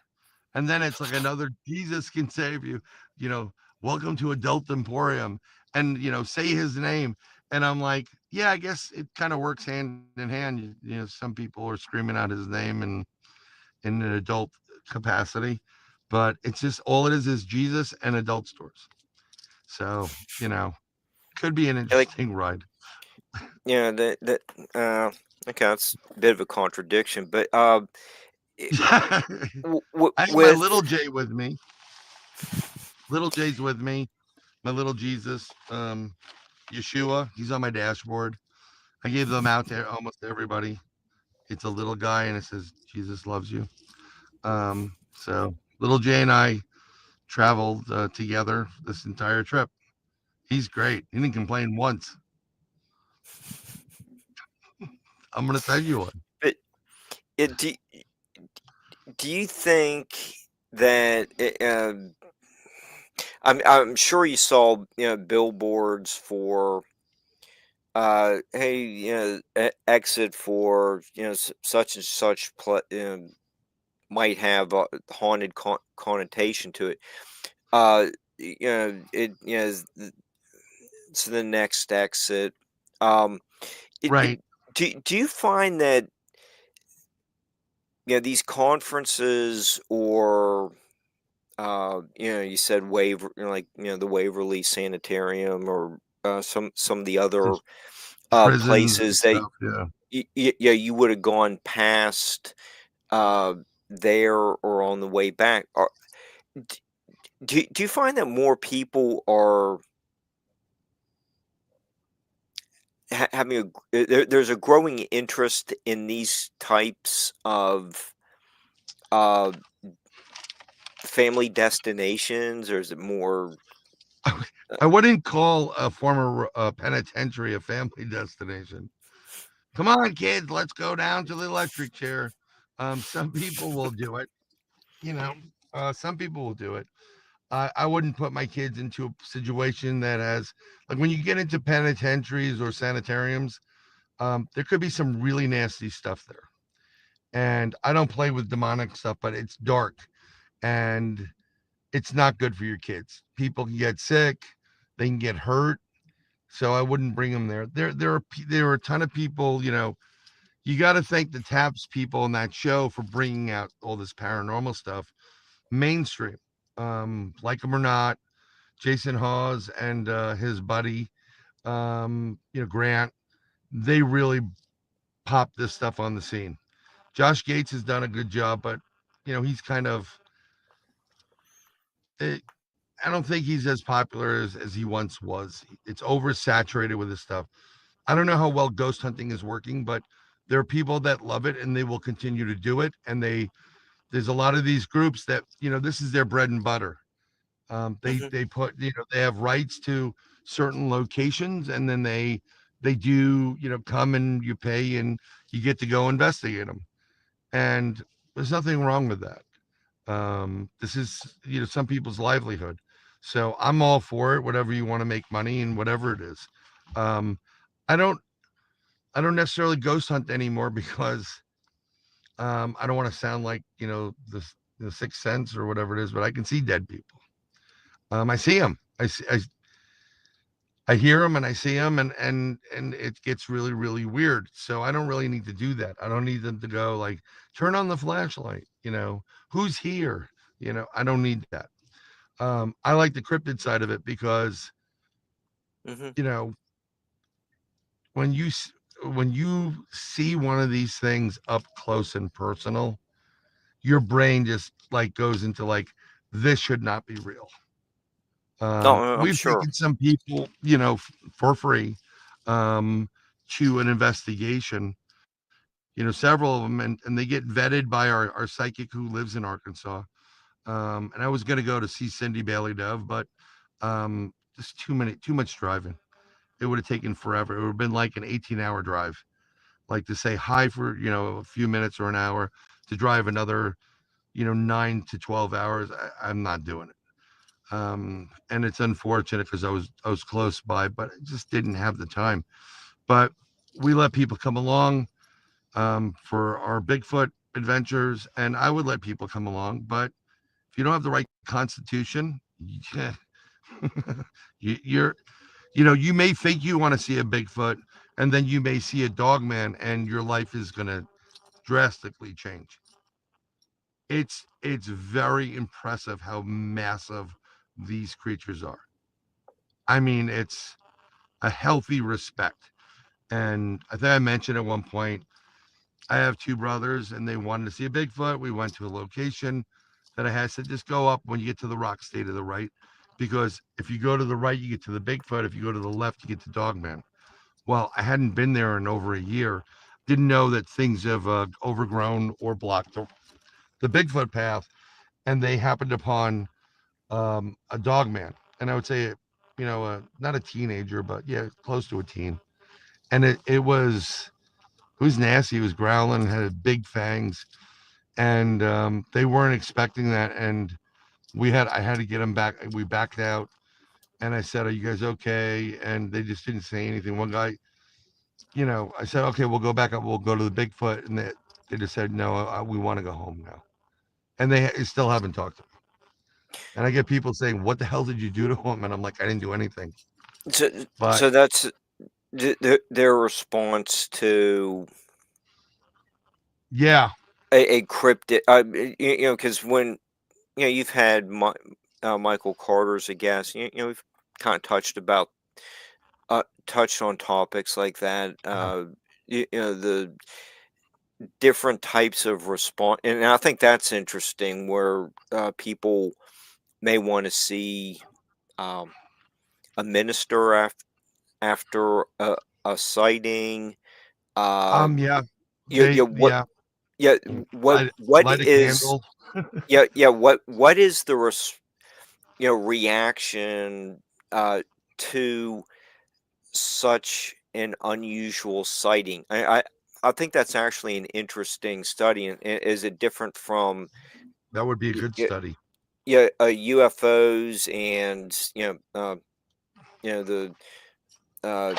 And then it's like another Jesus can save you, you know, welcome to Adult Emporium, and say his name. And I'm like, yeah, I guess it kind of works hand in hand. Some people are screaming out his name and in an adult capacity, but it's just all it is Jesus and adult stores. So, could be an Yeah, like, interesting ride. that okay, that's a bit of a contradiction, but i- I have my with little J with me. Little J's with me. My little Jesus, Yeshua. He's on my dashboard. I gave them out to almost everybody. It's a little guy, and it says Jesus loves you. So little J and I traveled together this entire trip. He's great. He didn't complain once. I'm gonna send you one. but it, do you think that I'm sure you saw billboards for hey, exit for such and such might have a haunted connotation to it. It's the next exit. Um, it Right. do you find that these conferences or you said like the Waverly Sanitarium or some of the other Just prisons and places that stuff. Yeah. yeah you would have gone past uh, there or on the way back. D- do you find that more people are having there's a growing interest in these types of uh, family destinations, or is it more? Uh, I wouldn't call a former penitentiary a family destination. Come on, kids, let's go down to the electric chair. Some people will do it. You know, some people will do it. I wouldn't put my kids into a situation that has, like, when you get into penitentiaries or sanitariums, there could be some really nasty stuff there. And I don't play with demonic stuff, but it's dark and it's not good for your kids. People can get sick, they can get hurt. So I wouldn't bring them there. There are a ton of people. You got to thank the Taps people in that show for bringing out all this paranormal stuff mainstream. Like them or not, Jason Hawes and his buddy, Grant, they really popped this stuff on the scene. Josh Gates has done a good job, but he's kind of. It, I don't think he's as popular as he once was. It's oversaturated with this stuff. I don't know how well ghost hunting is working, but there are people that love it and they will continue to do it. And there's a lot of these groups that this is their bread and butter. mhm. They put they have rights to certain locations, and then they do come and you pay and you get to go investigate them. And there's nothing wrong with that. This is some people's livelihood, so I'm all for it. Whatever you want to make money and whatever it is. Um, I don't I don't necessarily ghost hunt anymore because I don't want to sound like the sixth sense or whatever it is, but I can see dead people. I see them. I hear them and I see them, and it gets really really weird. So I don't really need to do that. I don't need them to go like turn on the flashlight. Who's here? I don't need that. I like the cryptid side of it because Mhm. you know when you see one of these things up close and personal, your brain just like goes into like this should not be real. No, I'm We've sure. taken some people, for free, um, to an investigation. Several of them, and they get vetted by our psychic who lives in Arkansas. And I was going to go to see Cindy Bailey Dove, but just too much driving. It would have taken forever. It would have been like an 18-hour drive, like to say hi for a few minutes or an hour to drive another 9 to 12 hours. I'm not doing it. And it's unfortunate because I was close by, but I just didn't have the time. But we let people come along for our Bigfoot adventures, and I would let people come along. But if you don't have the right constitution, yeah, you're you may think you want to see a Bigfoot, and then you may see a dog man, and your life is gonna drastically change. It's very impressive how massive these creatures are. I mean, it's a healthy respect. And I think I mentioned at one point, I have two brothers and they wanted to see a Bigfoot. We went to a location that I had said, just go up when you get to the rock, stay to the right. Because if you go to the right, you get to the Bigfoot. If you go to the left, you get to Dogman. Well, I hadn't been there in over a year. Didn't know that things have overgrown or blocked the Bigfoot path. And they happened upon a dog man, and I would say, not a teenager, but yeah, close to a teen. And it was nasty. He was growling, had big fangs, and they weren't expecting that. And I had to get him back. We backed out, and I said, "Are you guys okay?" And they just didn't say anything. One guy, I said, "Okay, we'll go back up. We'll go to the Bigfoot," and they just said, "No, we want to go home now." And they still haven't talked to me. And I get people saying, "What the hell did you do to him?" And I'm like, "I didn't do anything." So, But so that's their response to. yeah, a cryptid, because when you've had Michael Carter as a guest, we've kind of touched on topics like that. Yeah. The different types of response, and I think that's interesting, where people may want to see um, a minister after a sighting. Uh, Yeah. what? Yeah. Yeah, what Light a is? candle. Yeah. What is the reaction to such an unusual sighting? I think that's actually an interesting study. And is it different from That would be a y- good y- study. UFOs and the uh,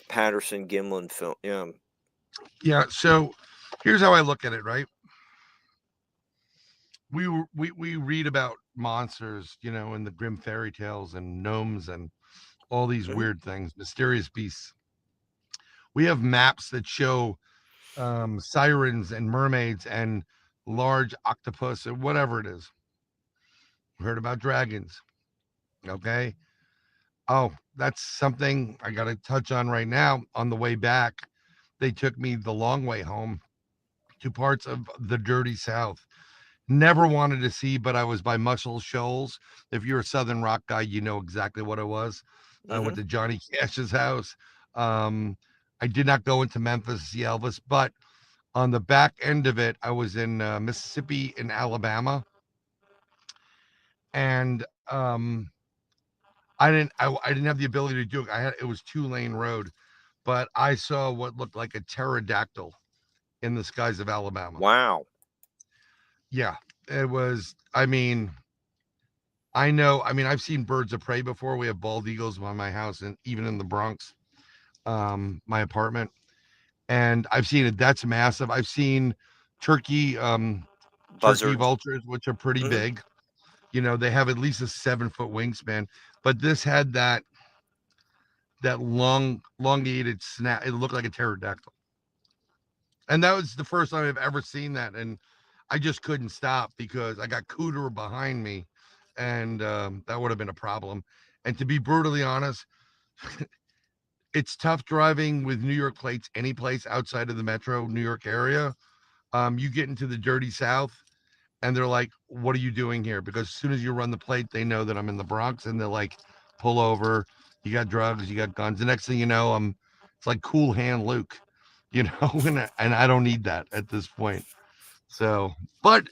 Patterson Gimlin film? Yeah. So here's how I look at it. Right. We read about monsters, in the grim fairy tales and gnomes and all these Mhm. weird things, mysterious beasts. We have maps that show sirens and mermaids and large octopus or whatever it is. Heard about dragons. Okay. Oh, that's something I got to touch on right now. On the way back, they took me the long way home to parts of the dirty South. Never wanted to see, but I was by Muscle Shoals. If you're a Southern rock guy, you know exactly what it was. Went Mhm. to Johnny Cash's house. Um, I did not go into Memphis to see Elvis, but on the back end of it, I was in Mississippi and Alabama, and I didn't have the ability to do it. It was 2-lane road, but I saw what looked like a pterodactyl in the skies of Alabama. Wow. Yeah, it was. I mean, I know. I mean, I've seen birds of prey before. We have bald eagles by my house, and even in the Bronx, my apartment, and I've seen it. That's massive. I've seen turkey, turkey Buzzards. vultures, which are pretty Mhm. big. They have at least a 7-foot wingspan, but this had that long, elongated snap. It looked like a pterodactyl, and that was the first time I've ever seen that, and I just couldn't stop because I got cooter behind me, and that would have been a problem. And to be brutally honest, it's tough driving with New York plates any place outside of the metro New York area. You get into the dirty South, and they're like, "What are you doing here?" Because as soon as you run the plate, they know that I'm in the Bronx, and they're like, "Pull over. You got drugs. You got guns." The next thing you know, it's like Cool Hand Luke, and I don't need that at this point. So, but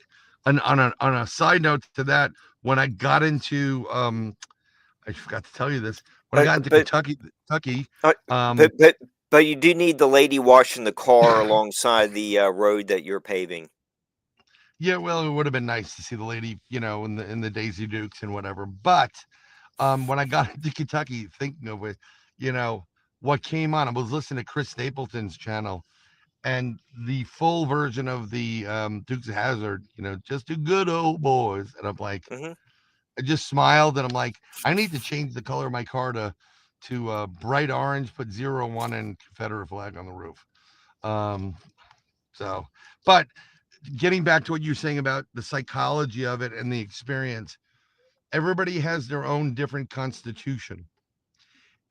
on a side note to that, when I got into I forgot to tell you this. When I got into But Kentucky, uh, um, but but but you do need the lady washing the car alongside the road that you're paving. yeah, well, it would have been nice to see the lady, in the Daisy Dukes and whatever. But when I got into Kentucky, thinking of it, you know, what came on, I was listening to Chris Stapleton's channel, and the full version of the Dukes of Hazard, just two good old boys, and I'm like, Hmm. I just smiled, and I'm like, I need to change the color of my car to bright orange, put 01 and Confederate flag on the roof. Um, so, but getting back to what you're saying about the psychology of it and the experience, everybody has their own different constitution.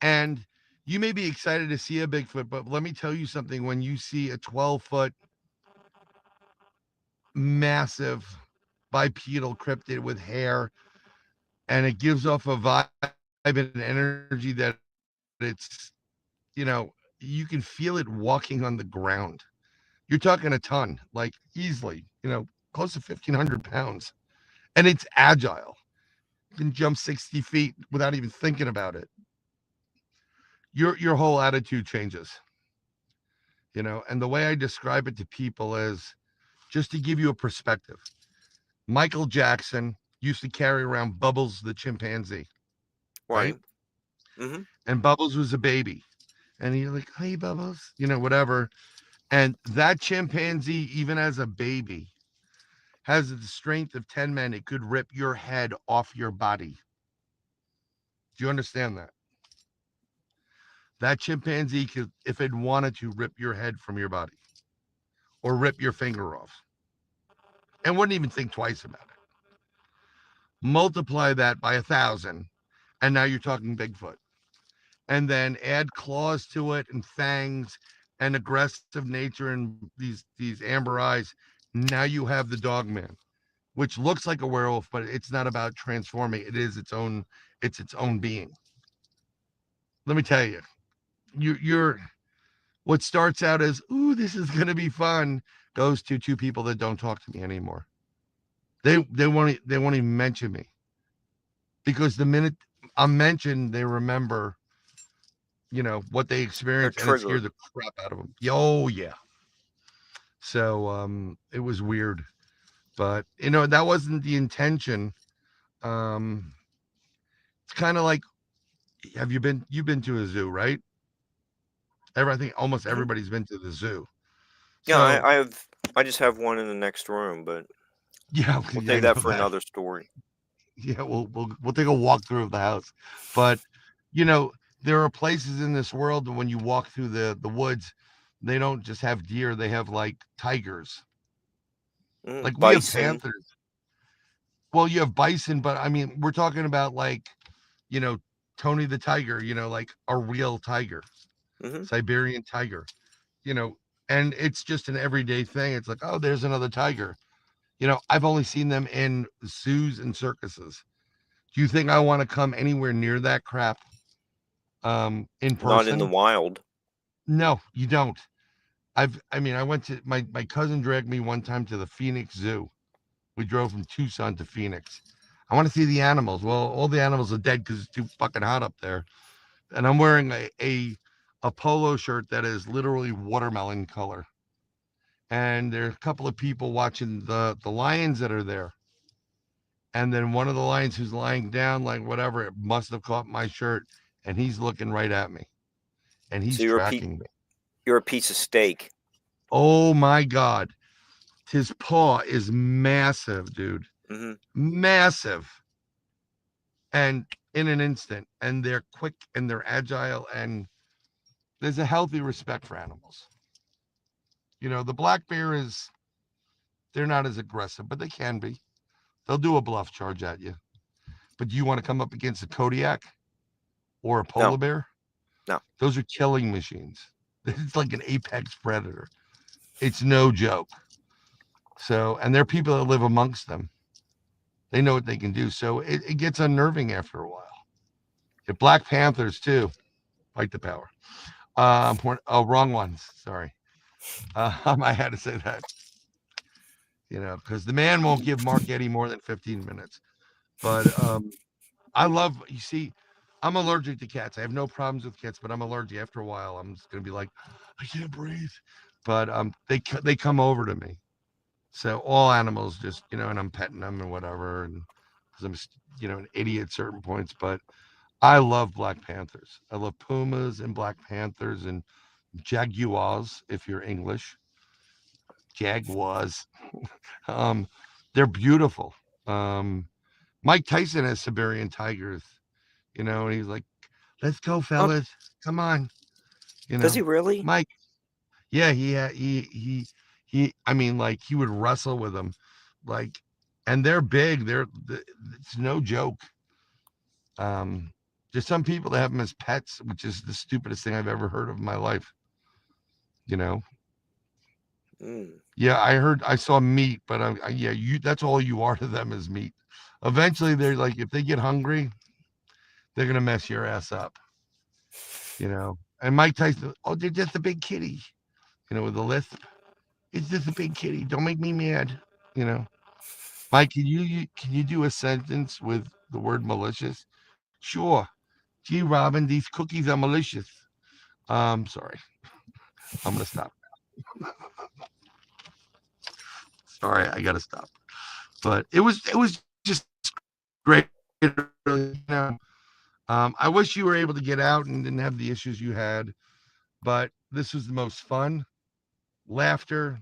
And you may be excited to see a Bigfoot, but let me tell you something. When you see a 12-foot massive bipedal cryptid with hair, and it gives off a vibe and an energy that you can feel it walking on the ground. You're talking a ton, like easily, close to 1,500 pounds. And it's agile. You can jump 60 feet without even thinking about it. Your whole attitude changes. And the way I describe it to people is just to give you a perspective. Michael Jackson used to carry around Bubbles the chimpanzee, right? Right. Hmm. And Bubbles was a baby. And you're like, hey, Bubbles, whatever. And that chimpanzee, even as a baby, has the strength of 10 men. It could rip your head off your body. Do you understand that? That chimpanzee could, if it wanted to, rip your head from your body or rip your finger off. and wouldn't even think twice about it. Multiply that by 1,000, and now you're talking Bigfoot. And then add claws to it and fangs and aggressive nature and these amber eyes. Now you have the dog man, which looks like a werewolf, but it's not about transforming. It is its own being. Let me tell you, you're what starts out as ooh, this is gonna be fun, goes to two people that don't talk to me anymore. They won't even mention me because the minute I'm mentioned, they remember what they They're experienced, and it scared triggered. the crap out of them. Oh yeah. So it was weird, but that wasn't the intention. Um, it's kind of like, you've been to a zoo, right? I think almost Hmm. everybody's been to the zoo. Yeah, So I just have one in the next room, but yeah, we'll I save that know for that. another story. Yeah, we'll take a walk through of the house, but you know there are places in this world that when you walk through the woods, they don't just have deer; they have like tigers. Like we have Bison. panthers. Well, you have bison, but I mean we're talking about like you know Tony the tiger. Like a real tiger, Hmm. Siberian tiger. You know, and it's just an everyday thing. It's like, oh, there's another tiger. I've only seen them in zoos and circuses. Do you think I want to come anywhere near that crap in Not in the person? wild. No, you don't. I went to my cousin dragged me one time to the Phoenix Zoo. We drove from Tucson to Phoenix. I want to see the animals. Well, all the animals are dead because it's too fucking hot up there. And I'm wearing a polo shirt that is literally watermelon color. And there are a couple of people watching the lions that are there. And then one of the lions who's lying down, like whatever, it must have caught my shirt, and he's looking right at me, and he's So tracking me. you're a piece of steak. Oh my God. His paw is massive, dude. Hmm. Massive. And in an instant. And they're quick and they're agile. And there's a healthy respect for animals. The black bear they're not as aggressive, but they can be. They'll do a bluff charge at you. But do you want to come up against a Kodiak or a No, polar bear? no. Those are killing machines. It's like an apex predator. It's no joke. So, and there are people that live amongst them. They know what they can do. So it gets unnerving after a while. The Black Panthers too. Fight the power. Oh, wrong ones. Sorry. I had to say that. Because the man won't give Mark Eddy more than 15 minutes. But I love. You see, I'm allergic to cats. I have no problems with cats, but I'm allergic. After a while, I'm just gonna be like, I can't breathe. But they come over to me. So all animals just and I'm petting them and whatever, and because I'm an idiot at certain points. But I love Black Panthers. I love pumas and Black Panthers and jaguars if you're English. Jaguars. Um, they're beautiful. Um, Mike Tyson has Siberian tigers. And he's like, "Let's go, Oh, fellas. Come on." does he really? Mike. Yeah, he. I mean, like he would wrestle with them, like, and they're big. It's no joke. Um, there's some people that have them as pets, which is the stupidest thing I've ever heard of in my life. You know. Mm. Yeah, I saw meat, but yeah, that's all you are to them is meat. Eventually, they're like, if they get hungry, they're gonna mess your ass up. And Mike Tyson, oh, they're just a big kitty, with a lisp. It's just a big kitty. Don't make me mad. You know, Mike, can you do a sentence with the word malicious? Sure. Gee, Robin, these cookies are malicious. Sorry, I'm gonna stop. Sorry, I gotta stop. But it was just great. I wish you were able to get out and didn't have the issues you had, but this was the most fun, laughter,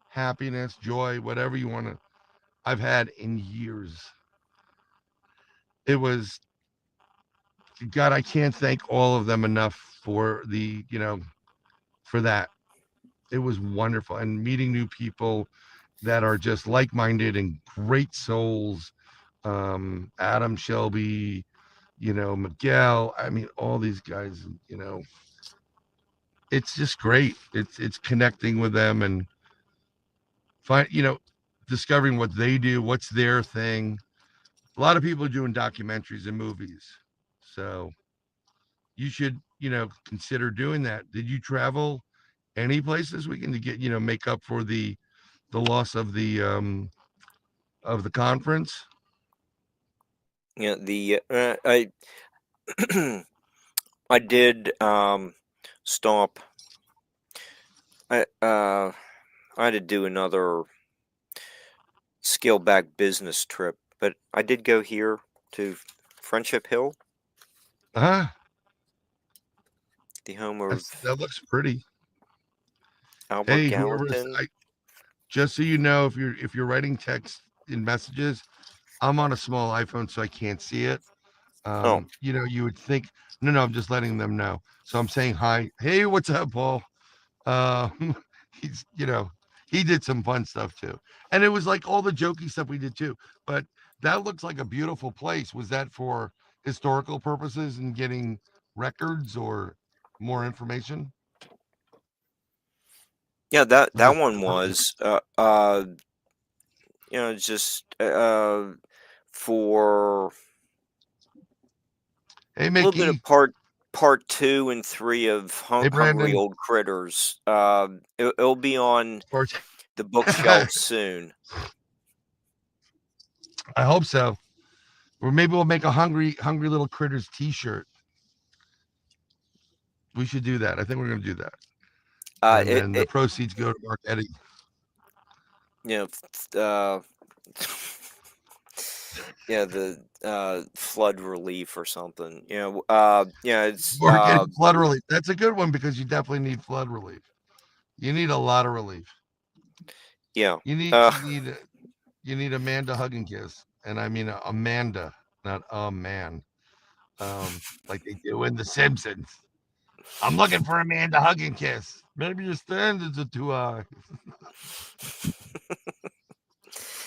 happiness, joy, whatever you want to. I've had in years. It was God. I can't thank all of them enough for for that. It was wonderful and meeting new people that are just like-minded and great souls. Adam Shelby, Miguel. I mean, all these guys. It's just great. It's connecting with them and find discovering what they do, what's their thing. A lot of people are doing documentaries and movies, so you should consider doing that. Did you travel any place this weekend to get make up for the loss of the conference? The I I did stop. I had to do another scale back business trip, but I did go here to Friendship Hill, Uh-huh. the home of That looks pretty. Albert Hey, whoever's Gallatin. just so you know, if you're writing text in messages, I'm on a small iPhone, so I can't see it. Oh, You would think, no, no, I'm just letting them know. So I'm saying hi. Hey, what's up, Paul? Um, he's, he did some fun stuff too. And it was like all the jokey stuff we did too. But that looks like a beautiful place. Was that for historical purposes and getting records or more information? yeah, Was that it one for, was just for hey, a little bit of Mickey? part 2 and 3 of Hey, Hungry Brandon? Old Critters. It'll be on Or the bookshelf soon. I hope so. Or maybe we'll make a hungry little critters T-shirt. We should do that. I think we're going to do that. And It, then the it proceeds go to Mark Eddy. you know yeah, the flood relief or something. Yeah, it's Mark Eddy flood relief. That's a good one because you definitely need flood relief. You need a lot of relief. yeah. You need Uh you need you need Amanda hug and kiss, and I mean Amanda, not a man, like they do in The Simpsons. I'm looking for Amanda hug and kiss. Maybe your standards are too high.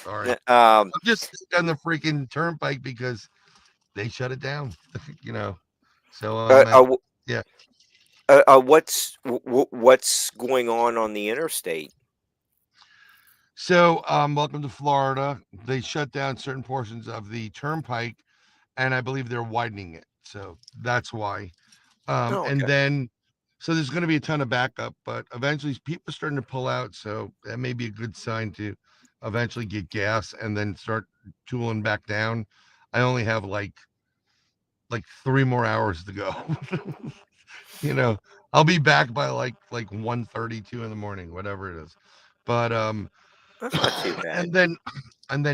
Sorry, yeah, I'm just stuck on the freaking turnpike because they shut it down. you know, so uh, uh, yeah. what's going on the interstate? So, welcome to Florida. They shut down certain portions of the turnpike, and I believe they're widening it. So that's why. Oh, And okay. then, so there's going to be a ton of backup, but eventually people are starting to pull out. So that may be a good sign to eventually get gas and then start tooling back down. I only have like 3 more hours to go. you know, I'll be back by like 1:32 in the morning, whatever it is. But That's not too and bad. then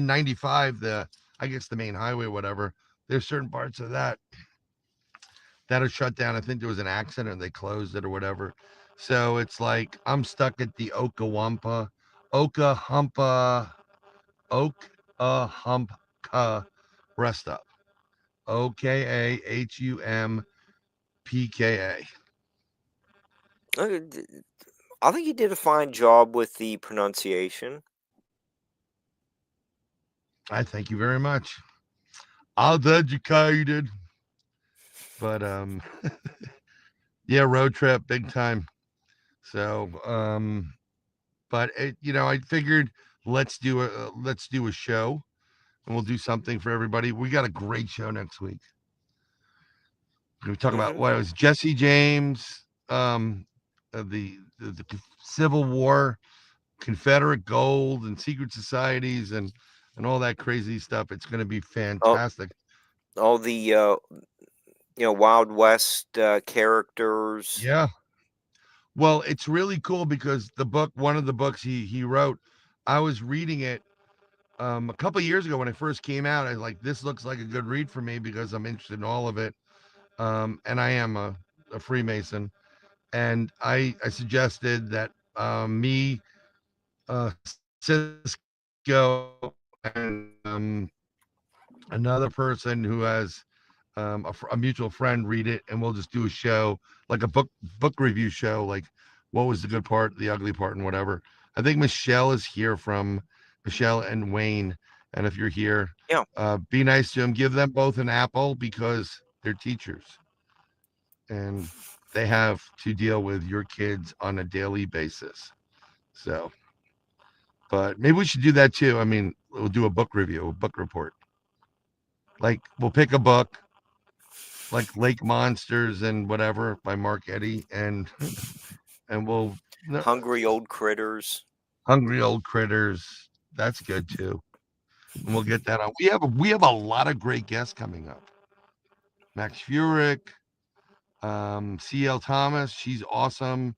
95, I guess the main highway, whatever. There's certain parts of that are shut down. I think there was an accident and they closed it or whatever. So it's like I'm stuck at the Okahumpa, Okahumpka rest stop. OKAHUMPKA. Uh, d- I think you did a fine job with the pronunciation. I thank you very much. I'll educated. But yeah, road trip, big time. So but I figured let's do a show and we'll do something for everybody. We got a great show next week. We talk about Hmm. what it was Jesse James, the Civil War, Confederate gold, and secret societies, and all that crazy stuff. It's going to be All, fantastic. all the Wild West characters. Yeah. Well, it's really cool because one of the books he wrote, I was reading it a couple of years ago when it first came out. I was like, this looks like a good read for me because I'm interested in all of it. And I am a Freemason, and I suggested that me, Cisco, and another person who has a mutual friend read it, and we'll just do a show like a book review show, like what was the good part, the ugly part, and whatever. I think Michelle is here from Michelle and Wayne. And if you're here, Yeah, be nice to them. Give them both an apple because they're teachers and they have to deal with your kids on a daily basis. So, but maybe we should do that too. I mean, we'll do a book review, a book report. Like we'll pick a book like Lake Monsters and whatever by Mark Eddy, and and we'll no, hungry old critters. Hungry Old Critters. That's good too, and we'll get that on. We have a lot of great guests coming up. Max Furyk, C.L. Thomas, she's awesome.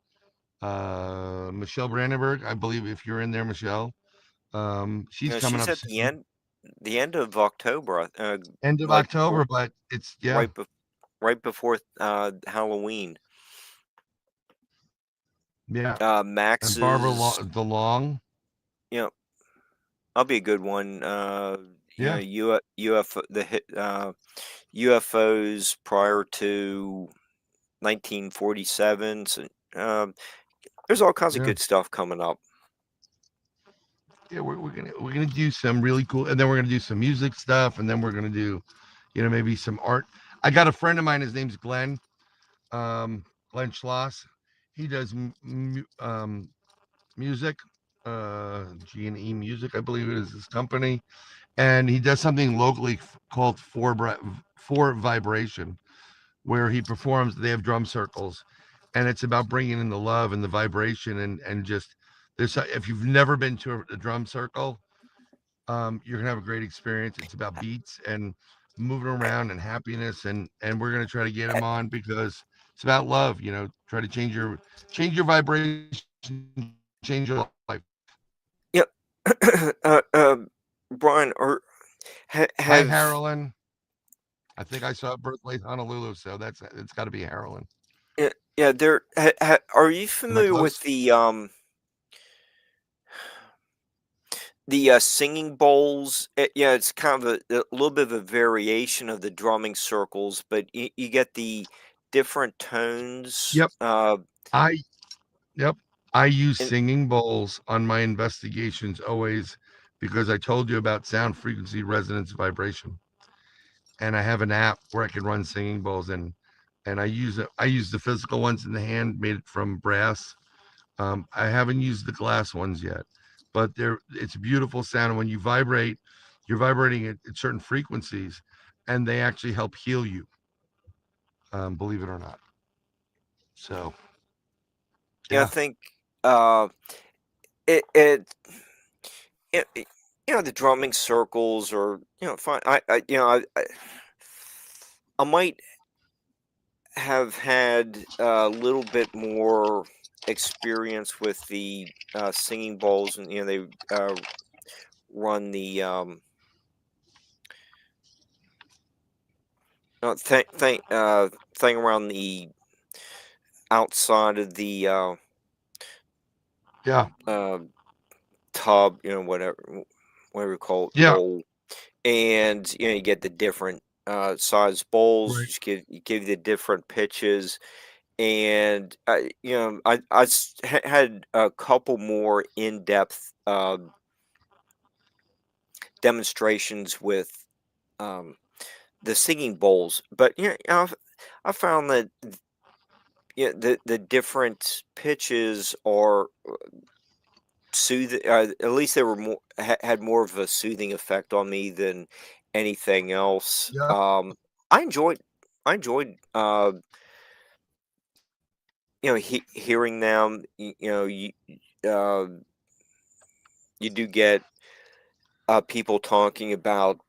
Michelle Brandenburg, I believe if you're in there, Michelle, she's coming She's up at soon, the end of October, end of like October, but it's yeah, right right before Halloween. yeah. And Barbara Max's, DeLong, you know, I'll be a good one. yeah, UFO UFOs prior to 1947. So, there's all kinds of yeah. good stuff coming up. Yeah, we're gonna do some really cool, and then we're gonna do some music stuff, and then we're gonna do, maybe some art. I got a friend of mine. His name's Glenn. Glenn Schloss. He does music, G&E Music, I believe it is his company, and he does something locally called Four Vibration, where he performs. They have drum circles, and it's about bringing in the love and the vibration, and just if you've never been to a drum circle, you're gonna have a great experience. It's about beats and moving around and happiness, and we're gonna try to get him on because it's about love. Try to change your vibration, change your life. Yep. Brian, or Hi, have Harlan. I think I saw Birthplace Honolulu, so it's got to be Harlan. yeah, there. Are you Am I familiar with close? the singing bowls? Yeah, it's kind of a little bit of a variation of the drumming circles, but you get the different tones. Yep. I yep. I use And singing bowls on my investigations always because I told you about sound frequency resonance vibration, and I have an app where I can run singing bowls and I use the physical ones in the hand made from brass. I haven't used the glass ones yet, but it's a beautiful sound. And when you vibrate, you're vibrating at certain frequencies, and they actually help heal you. Believe it or not. So I yeah, think uh, it the drumming circles or fine. I might have had a little bit more experience with the singing bowls, and they run the thing around the outside of the yeah, uh, tub, whatever you call it, yeah. bowl, and you get the different size bowls. Right. You give you the different pitches, and I had a couple more in depth demonstrations with um, the singing bowls, but I found that the different pitches are soothing. At least they were had more of a soothing effect on me than anything else. Yeah. I enjoyed I enjoyed hearing them. Uh, you do get people talking about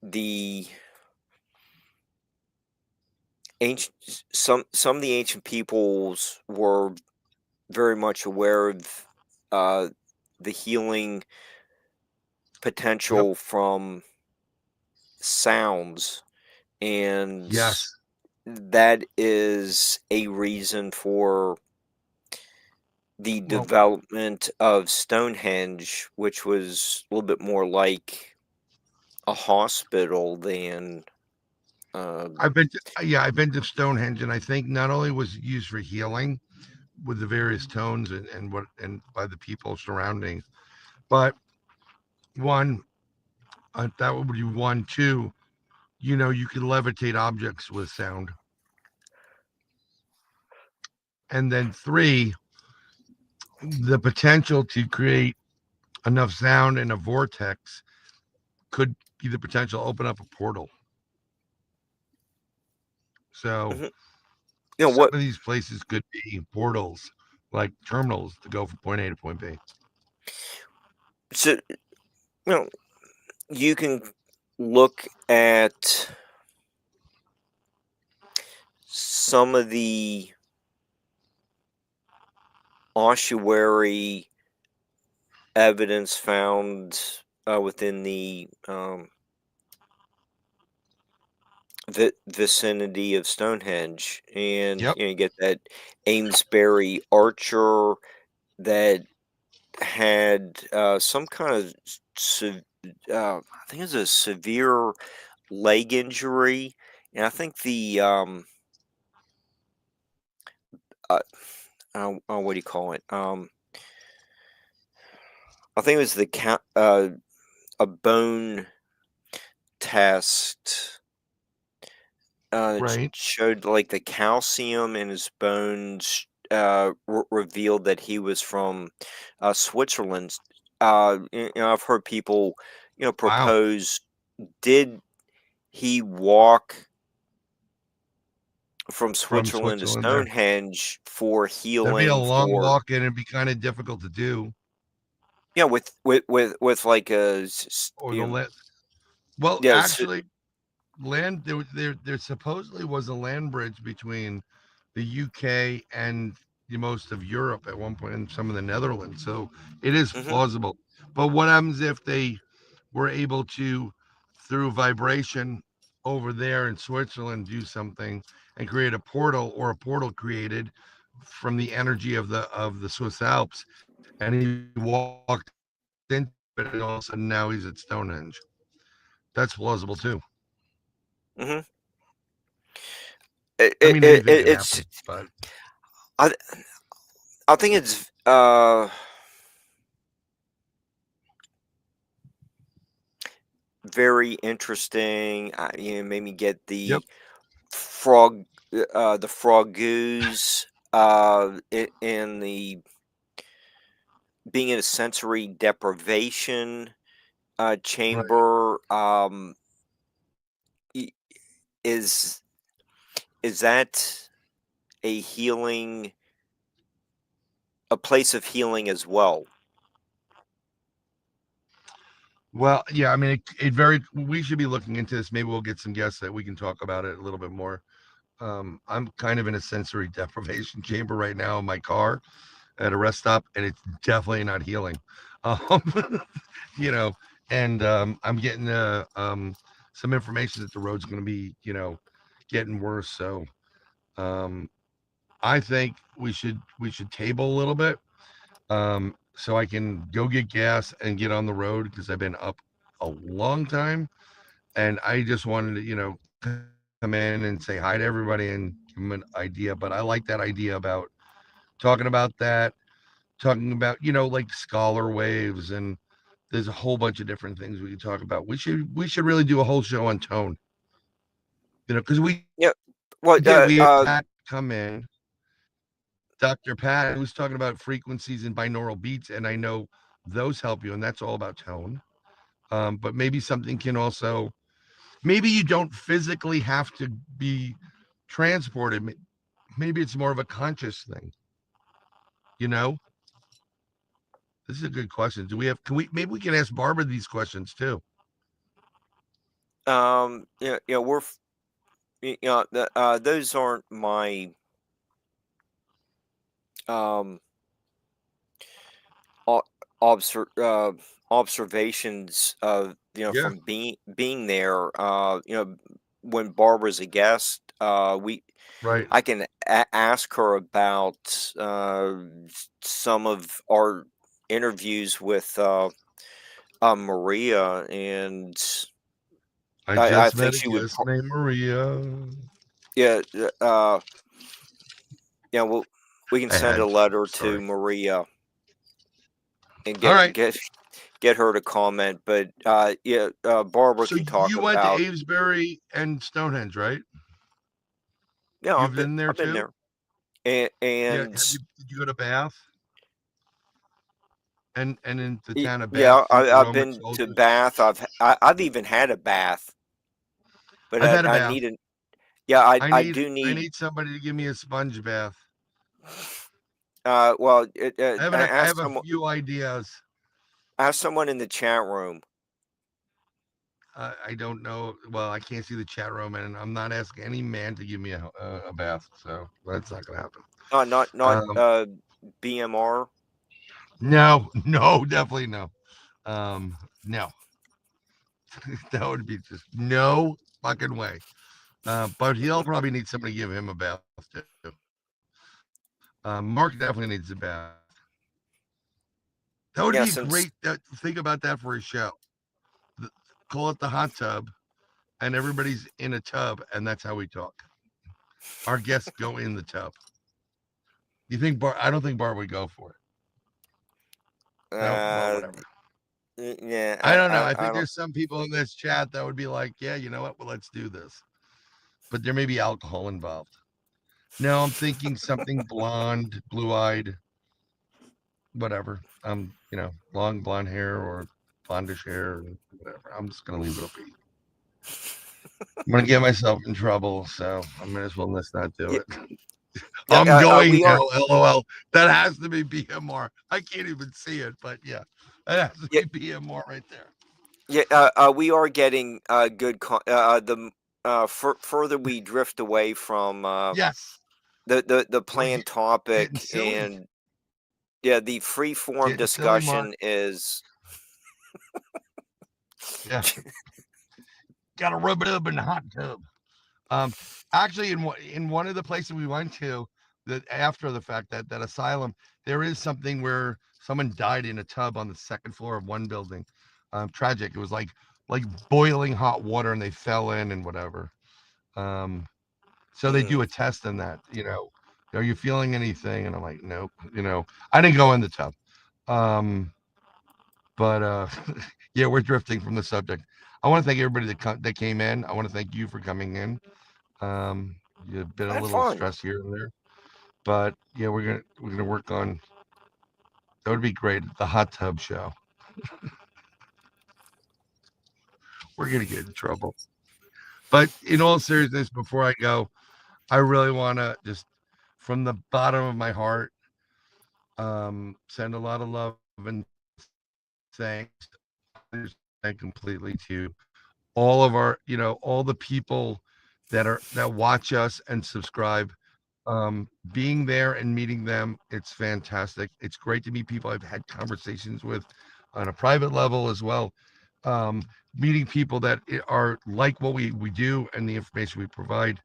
the ancient some of the ancient peoples were very much aware of uh, the healing Yep. potential from sounds, and Yes. that is a reason for the Well, development of Stonehenge, which was a little bit more like a hospital than uh, I've been to Stonehenge, and I think not only was it used for healing, with the various tones and by the people surrounding. But one, that would be one. Two, you can levitate objects with sound. And then three, the potential to create enough sound in a vortex could be the potential to open up a portal. So Hmm. some What? of these places could be portals, like terminals to go from point A to point B. So know, you can look at some of the ossuary evidence found within the vicinity of Stonehenge, and Yep. you get that Amesbury archer that had some kind of I think it was a severe leg injury, and I think the uh, what do you call it? I think it was a bone test Right. showed like the calcium in his bones revealed that he was from Switzerland. I've heard people, Wow. propose, did he walk from From Switzerland to Switzerland there. Stonehenge for That'd be a healing long for, walk and it'd be kind of difficult to do. with like a Or the land. Well, yeah, actually, there supposedly was a land bridge between the UK and the most of Europe at one point, and some of the Netherlands. So it is hmm plausible. But what happens if they were able to, through vibration over there in Switzerland, do something and create a portal, or a portal created from the energy of the Swiss Alps, and he walked into it, and all of a sudden now he's at Stonehenge. That's plausible too. hmm I mean, anything could happen, it's but I I think it's very interesting. Made me get yep, frog, the frogoos, in the being in a sensory deprivation right. chamber. I- is is that a healing, a place of healing as well? Well, yeah, I mean, it very. We should be looking into this. Maybe we'll get some guests that we can talk about it a little bit more. I'm kind of in a sensory deprivation chamber right now in my car at a rest stop, and it's definitely not healing. Um, you know, and I'm getting some information that the road's going to be, getting worse. So um, I think we should table a little bit, so I can go get gas and get on the road because I've been up a long time, and I just wanted to, come in and say hi to everybody and give them an idea. But I like that idea about talking about that, talking about, like scholar waves, and there's a whole bunch of different things we can talk about. We should really do a whole show on tone, because we did. We Yeah. had Pat Well, come in, Dr. Pat, who was talking about frequencies and binaural beats, and I know those help you, and that's all about tone. But maybe something can also, maybe you don't physically have to be transported. Maybe it's more of a conscious thing. You know, this is a good question. Do we have? Can we? Maybe we can ask Barbara these questions too. we're those aren't my um o- observations of, Yeah. from being there. When Barbara's a guest, we Right. I can ask her about some of our interviews with Maria, and I I just think met a she would guest named Maria. yeah, yeah, well, we can I send a had to. letter to Sorry. Maria and All right. get her to comment. But yeah, Barbara So can talk you went to about. Avesbury and Stonehenge, right? Yeah, You've been there I've been too? there, and, Yeah. and Have you? Did you go to Bath? And in the town of Bath, yeah, see the I've Roman been to soldiers. Bath. I've even had a bath, but I've had a I bath. need an yeah, I do I need. need somebody to give me a sponge bath. Well, I have a few ideas. ask someone in the chat room. I don't know. Well, I can't see the chat room, and I'm not asking any man to give me a bath, so that's not gonna happen. Not Um, BMR. no, no, definitely no. No, that would be just no fucking way. But he'll probably need somebody to give him a bath too. Mark definitely needs a bath. That would be a Yeah, great since think about that for a show. The, call it the hot tub, and everybody's in a tub, and that's how we talk. Our guests go in the tub. You think Bar? I don't think Bar would go for it. No, well, uh, whatever. yeah, I don't know. I I think don't. there's some people in this chat that would be like, yeah, you know what? Well, let's do this. But there may be alcohol involved. No, I'm thinking something blonde, blue-eyed, whatever. Long blonde hair or blondish hair, or whatever. I'm just gonna leave it be. I'm gonna get myself in trouble, so I might as well let's not do Yeah, it. I'm going we now. are. LOL. That has to be BMR. I can't even see it, but yeah, that has to Yeah, be BMR right there. yeah, we are getting good. The further we drift away from Yes, the we're planned topic, getting silly. and yeah, the free form Getting silly, Mark. discussion is. Yeah, gotta rub it up in the hot tub. Um, Actually, in one of the places we went to, that after the fact that asylum, there is something where someone died in a tub on the second floor of one building. Tragic. It was like boiling hot water, and they fell in and whatever. Um, so they Mm, do a test in that. Are you feeling anything? And I'm like, nope. I didn't go in the tub. Um, but yeah, we're drifting from the subject. I want to thank everybody that came in. I want to thank you for coming in. Um, you've been I a had little fun. stress here and there, but yeah, we're gonna work on. That would be great. The hot tub show. We're gonna get in trouble. But in all seriousness, before I go, I really want to just, from the bottom of my heart, send a lot of love and thanks, completely to all of our, all the people that watch us and subscribe. Being there and meeting them, it's fantastic. It's great to meet people I've had conversations with on a private level as well. Um, Meeting people that are like what we do and the information we provide.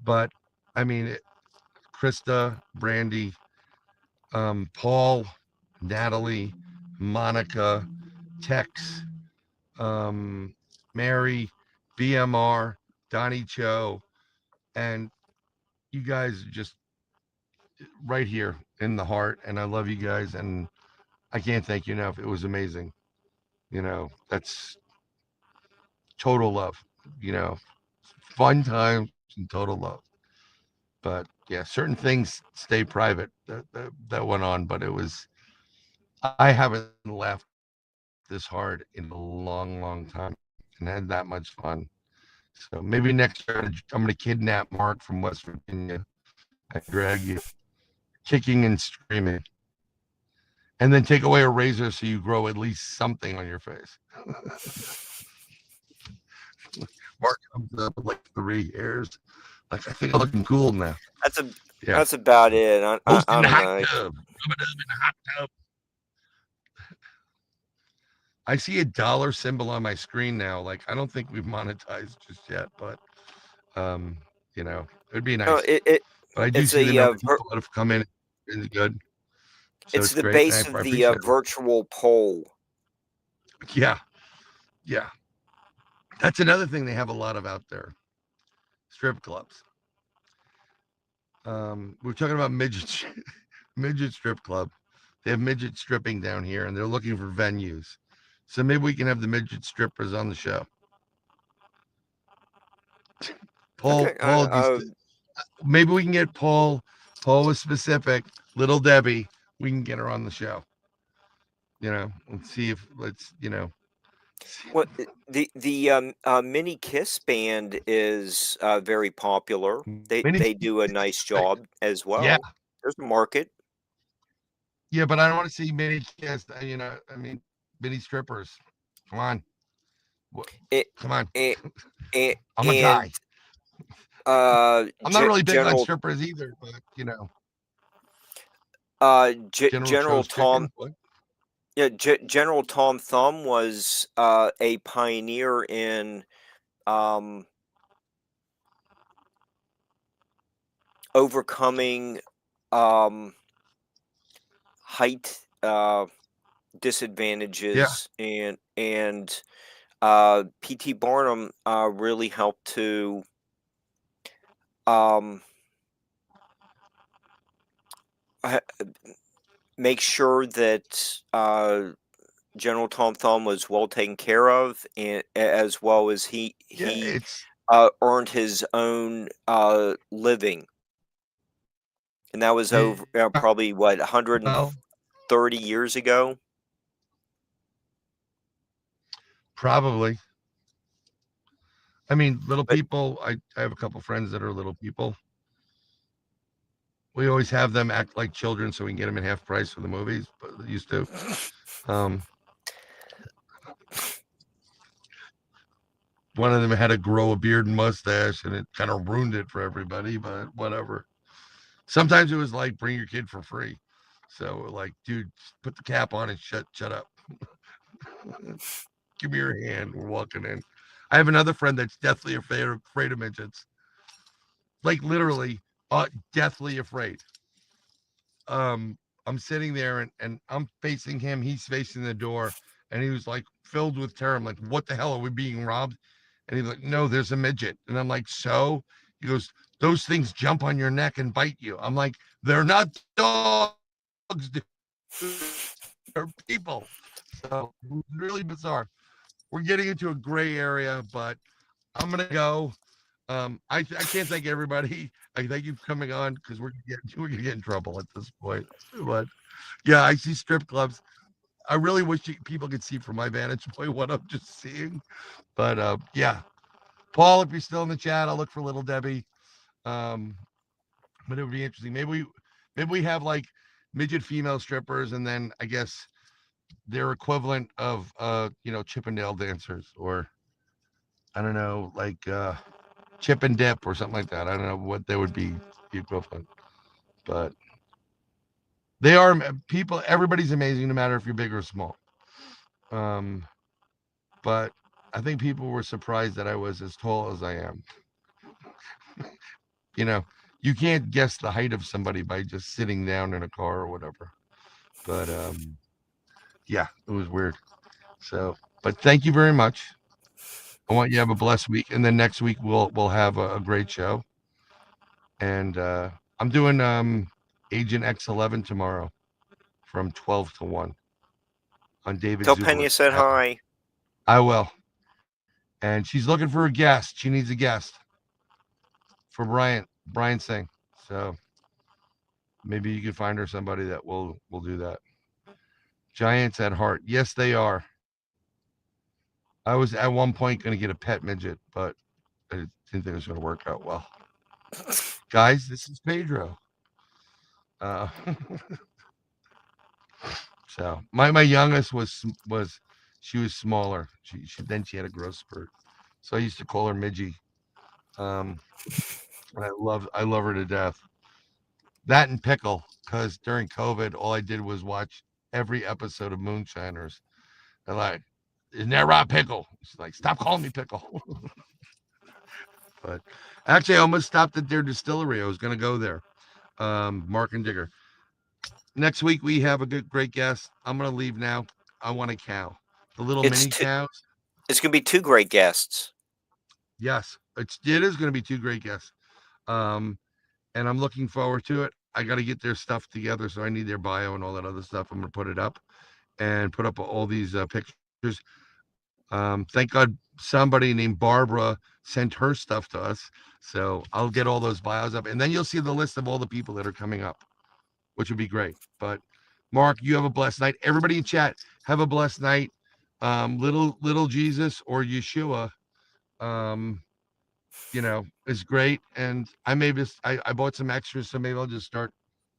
But I mean, Krista, Brandy, Paul, Natalie, Monica, Tex, um, Mary, BMR, Donnie Cho, and you guys are just right here in the heart. And I love you guys, and I can't thank you enough. It was amazing. That's total love. You know, Fun times and total love. But yeah, certain things stay private that went on, but it was. I haven't laughed this hard in a long, long time and had that much fun. So maybe next year I'm gonna kidnap Mark from West Virginia and drag you kicking and screaming, and then take away a razor so you grow at least something on your face. Mark comes up with like 3 hairs. Like, I think I'm looking cool now. That's a Yeah. that's about it. Hosting I the don't hot know. tub. Rub it up in the hot tub. I see a dollar symbol on my screen now. Like, I don't think we've monetized just yet, but um, it'd be No, nice. it But I do it's see the number a of people that have come in. It's good. So it's it's the great. And base I of the appreciate it. virtual poll. Yeah. Yeah. That's another thing they have a lot of out there. Strip clubs. We're talking about midgets. midget strip club. They have midget stripping down here, and they're looking for venues. So maybe we can have the midget strippers on the show. Okay. Paul, maybe we can get Paul. Paul was specific. Little Debbie, we can get her on the show. Let's see if Well, the mini Kiss band is very popular. mini. They do a nice job as Yeah, well. There's a market. yeah, but I don't want to see mini kiss. Mini strippers. Come on, It, come on. and and, I'm a and guy. I'm not really big on General strippers either, but General General Tso's Tom chicken. What? General Tom Thumb was a pioneer in um, overcoming um, height Yeah, disadvantages, and P.T. Barnum really helped to um, ha- make sure that General Tom Thumb was well taken care of, and as well as yeah. he It's earned his own living, and that was yeah. over probably what Well, 130 years ago. probably. I mean, little But people. I have a couple friends that are little people. We always have them act like children so we can get them in half price for the movies. But they used to. Um, One of them had to grow a beard and mustache, and it kind of ruined it for everybody. But whatever. Sometimes it was like bring your kid for free. So like, dude, put the cap on and shut up. Give me your hand. We're walking in. I have another friend that's deathly afraid of midgets. Like literally, deathly afraid. I'm sitting there and I'm facing him. He's facing the door, and he was like filled with terror. I'm like, what the hell are we being robbed? And he's like, no, there's a midget. And I'm like, so he goes, those things jump on your neck and bite you. I'm like, they're not dogs, they're people. So really bizarre. We're getting into a gray area, but I'm gonna go. I can't thank everybody. I thank you for coming on because we're gonna get in trouble at this point. But yeah, I see strip clubs. I really wish people could see from my vantage point what I'm just seeing. But yeah, Paul, if you're still in the chat, I'll look for Little Debbie. Um, but it would be interesting. Maybe we have like midget female strippers, and then I guess their equivalent of Chippendale dancers, or I don't know, like chip and dip or something like that. I don't know what they would be the equivalent, but they are people. Everybody's amazing, no matter if you're big or small. Um, but I think people were surprised that I was as tall as I am. You know, you can't guess the height of somebody by just sitting down in a car or whatever. But yeah, it was weird. So, but thank you very much. I want you to have a blessed week, and then next week we'll have a great show. And I'm doing Agent X11 tomorrow from 12 to 1 on David tell Penny I Zuber's said channel. hi. I will. And she's looking for a guest. She needs a guest for Brian Singh. So maybe you can find her somebody that will do that. Giants at heart. Yes, they are. I was at one point going to get a pet midget, but I didn't think it was going to work out well. Guys, this is Pedro. Uh, so my youngest was she was smaller. She had a growth spurt, so I used to call her Midgie. Um, and I love her to death. That and Pickle, because during COVID, all I did was watch every episode of Moonshiners. And like, isn't that right, Pickle? She's like, stop calling me Pickle. But actually, I almost stopped at their distillery. I was going to go there. Mark and Digger. Next week we have a great guest. I'm going to leave now. I want a cow. The little It's mini cows. it's gonna be two great guests. Yes, it is going to be two great guests. And I'm looking forward to it. I got to get their stuff together, so I need their bio and all that other stuff. I'm gonna put it up and put up all these pictures. Thank God somebody named Barbara sent her stuff to us, so I'll get all those bios up, and then you'll see the list of all the people that are coming up, which would be great. But Mark, you have a blessed night. Everybody in chat, have a blessed night. Little Jesus or Yeshua, um, is great. And I bought some extras, so maybe I'll just start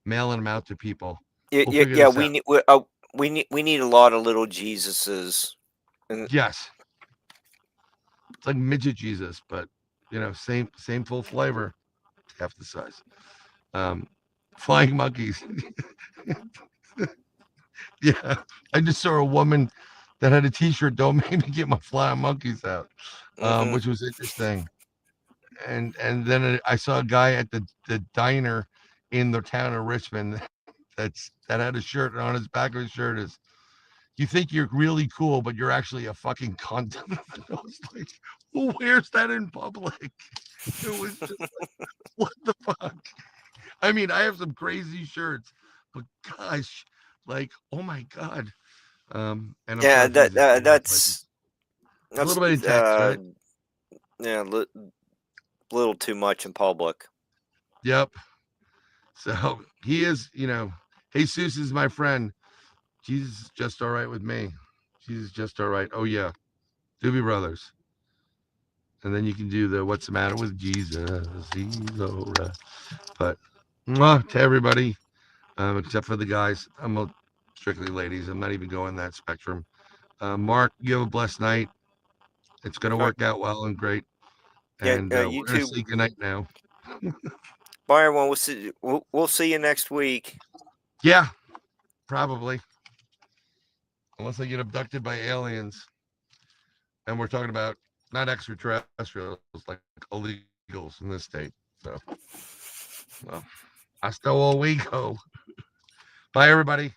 mailing them out to people. Yeah, We'll yeah, figure yeah. this out. We need a lot of little Jesuses. And Yes, it's like midget Jesus, but same full flavor, half the size. Um, Flying monkeys. Yeah, I just saw a woman that had a T-shirt. Don't make me get my flying monkeys out, hmm which was interesting. And then I saw a guy at the diner in the town of Richmond that had a shirt, and on his back of his shirt is, "You think you're really cool, but you're actually a fucking cunt." I was like, "Who wears that in public?" It was just like, what the fuck? I mean, I have some crazy shirts, but gosh, like, oh my god. And I'm yeah, paraphrasing, but a that's little bit intense, right? yeah, little too much in public. Yep. So he is, Jesus is my friend. Jesus is just all right with me. Jesus is just all right. Oh yeah, Doobie Brothers. And then you can do the "What's the matter with Jesus? He's all right." But to everybody, except for the guys, strictly ladies. I'm not even going that spectrum. Mark, you have a blessed night. It's going to All right. work out well and great. Yeah, And you we're going to too. say goodnight now. Bye, everyone. We'll see you next week. Yeah, probably. Unless I get abducted by aliens. And we're talking about not extraterrestrials, like illegals in this state. So, well, hasta luego. Bye, everybody.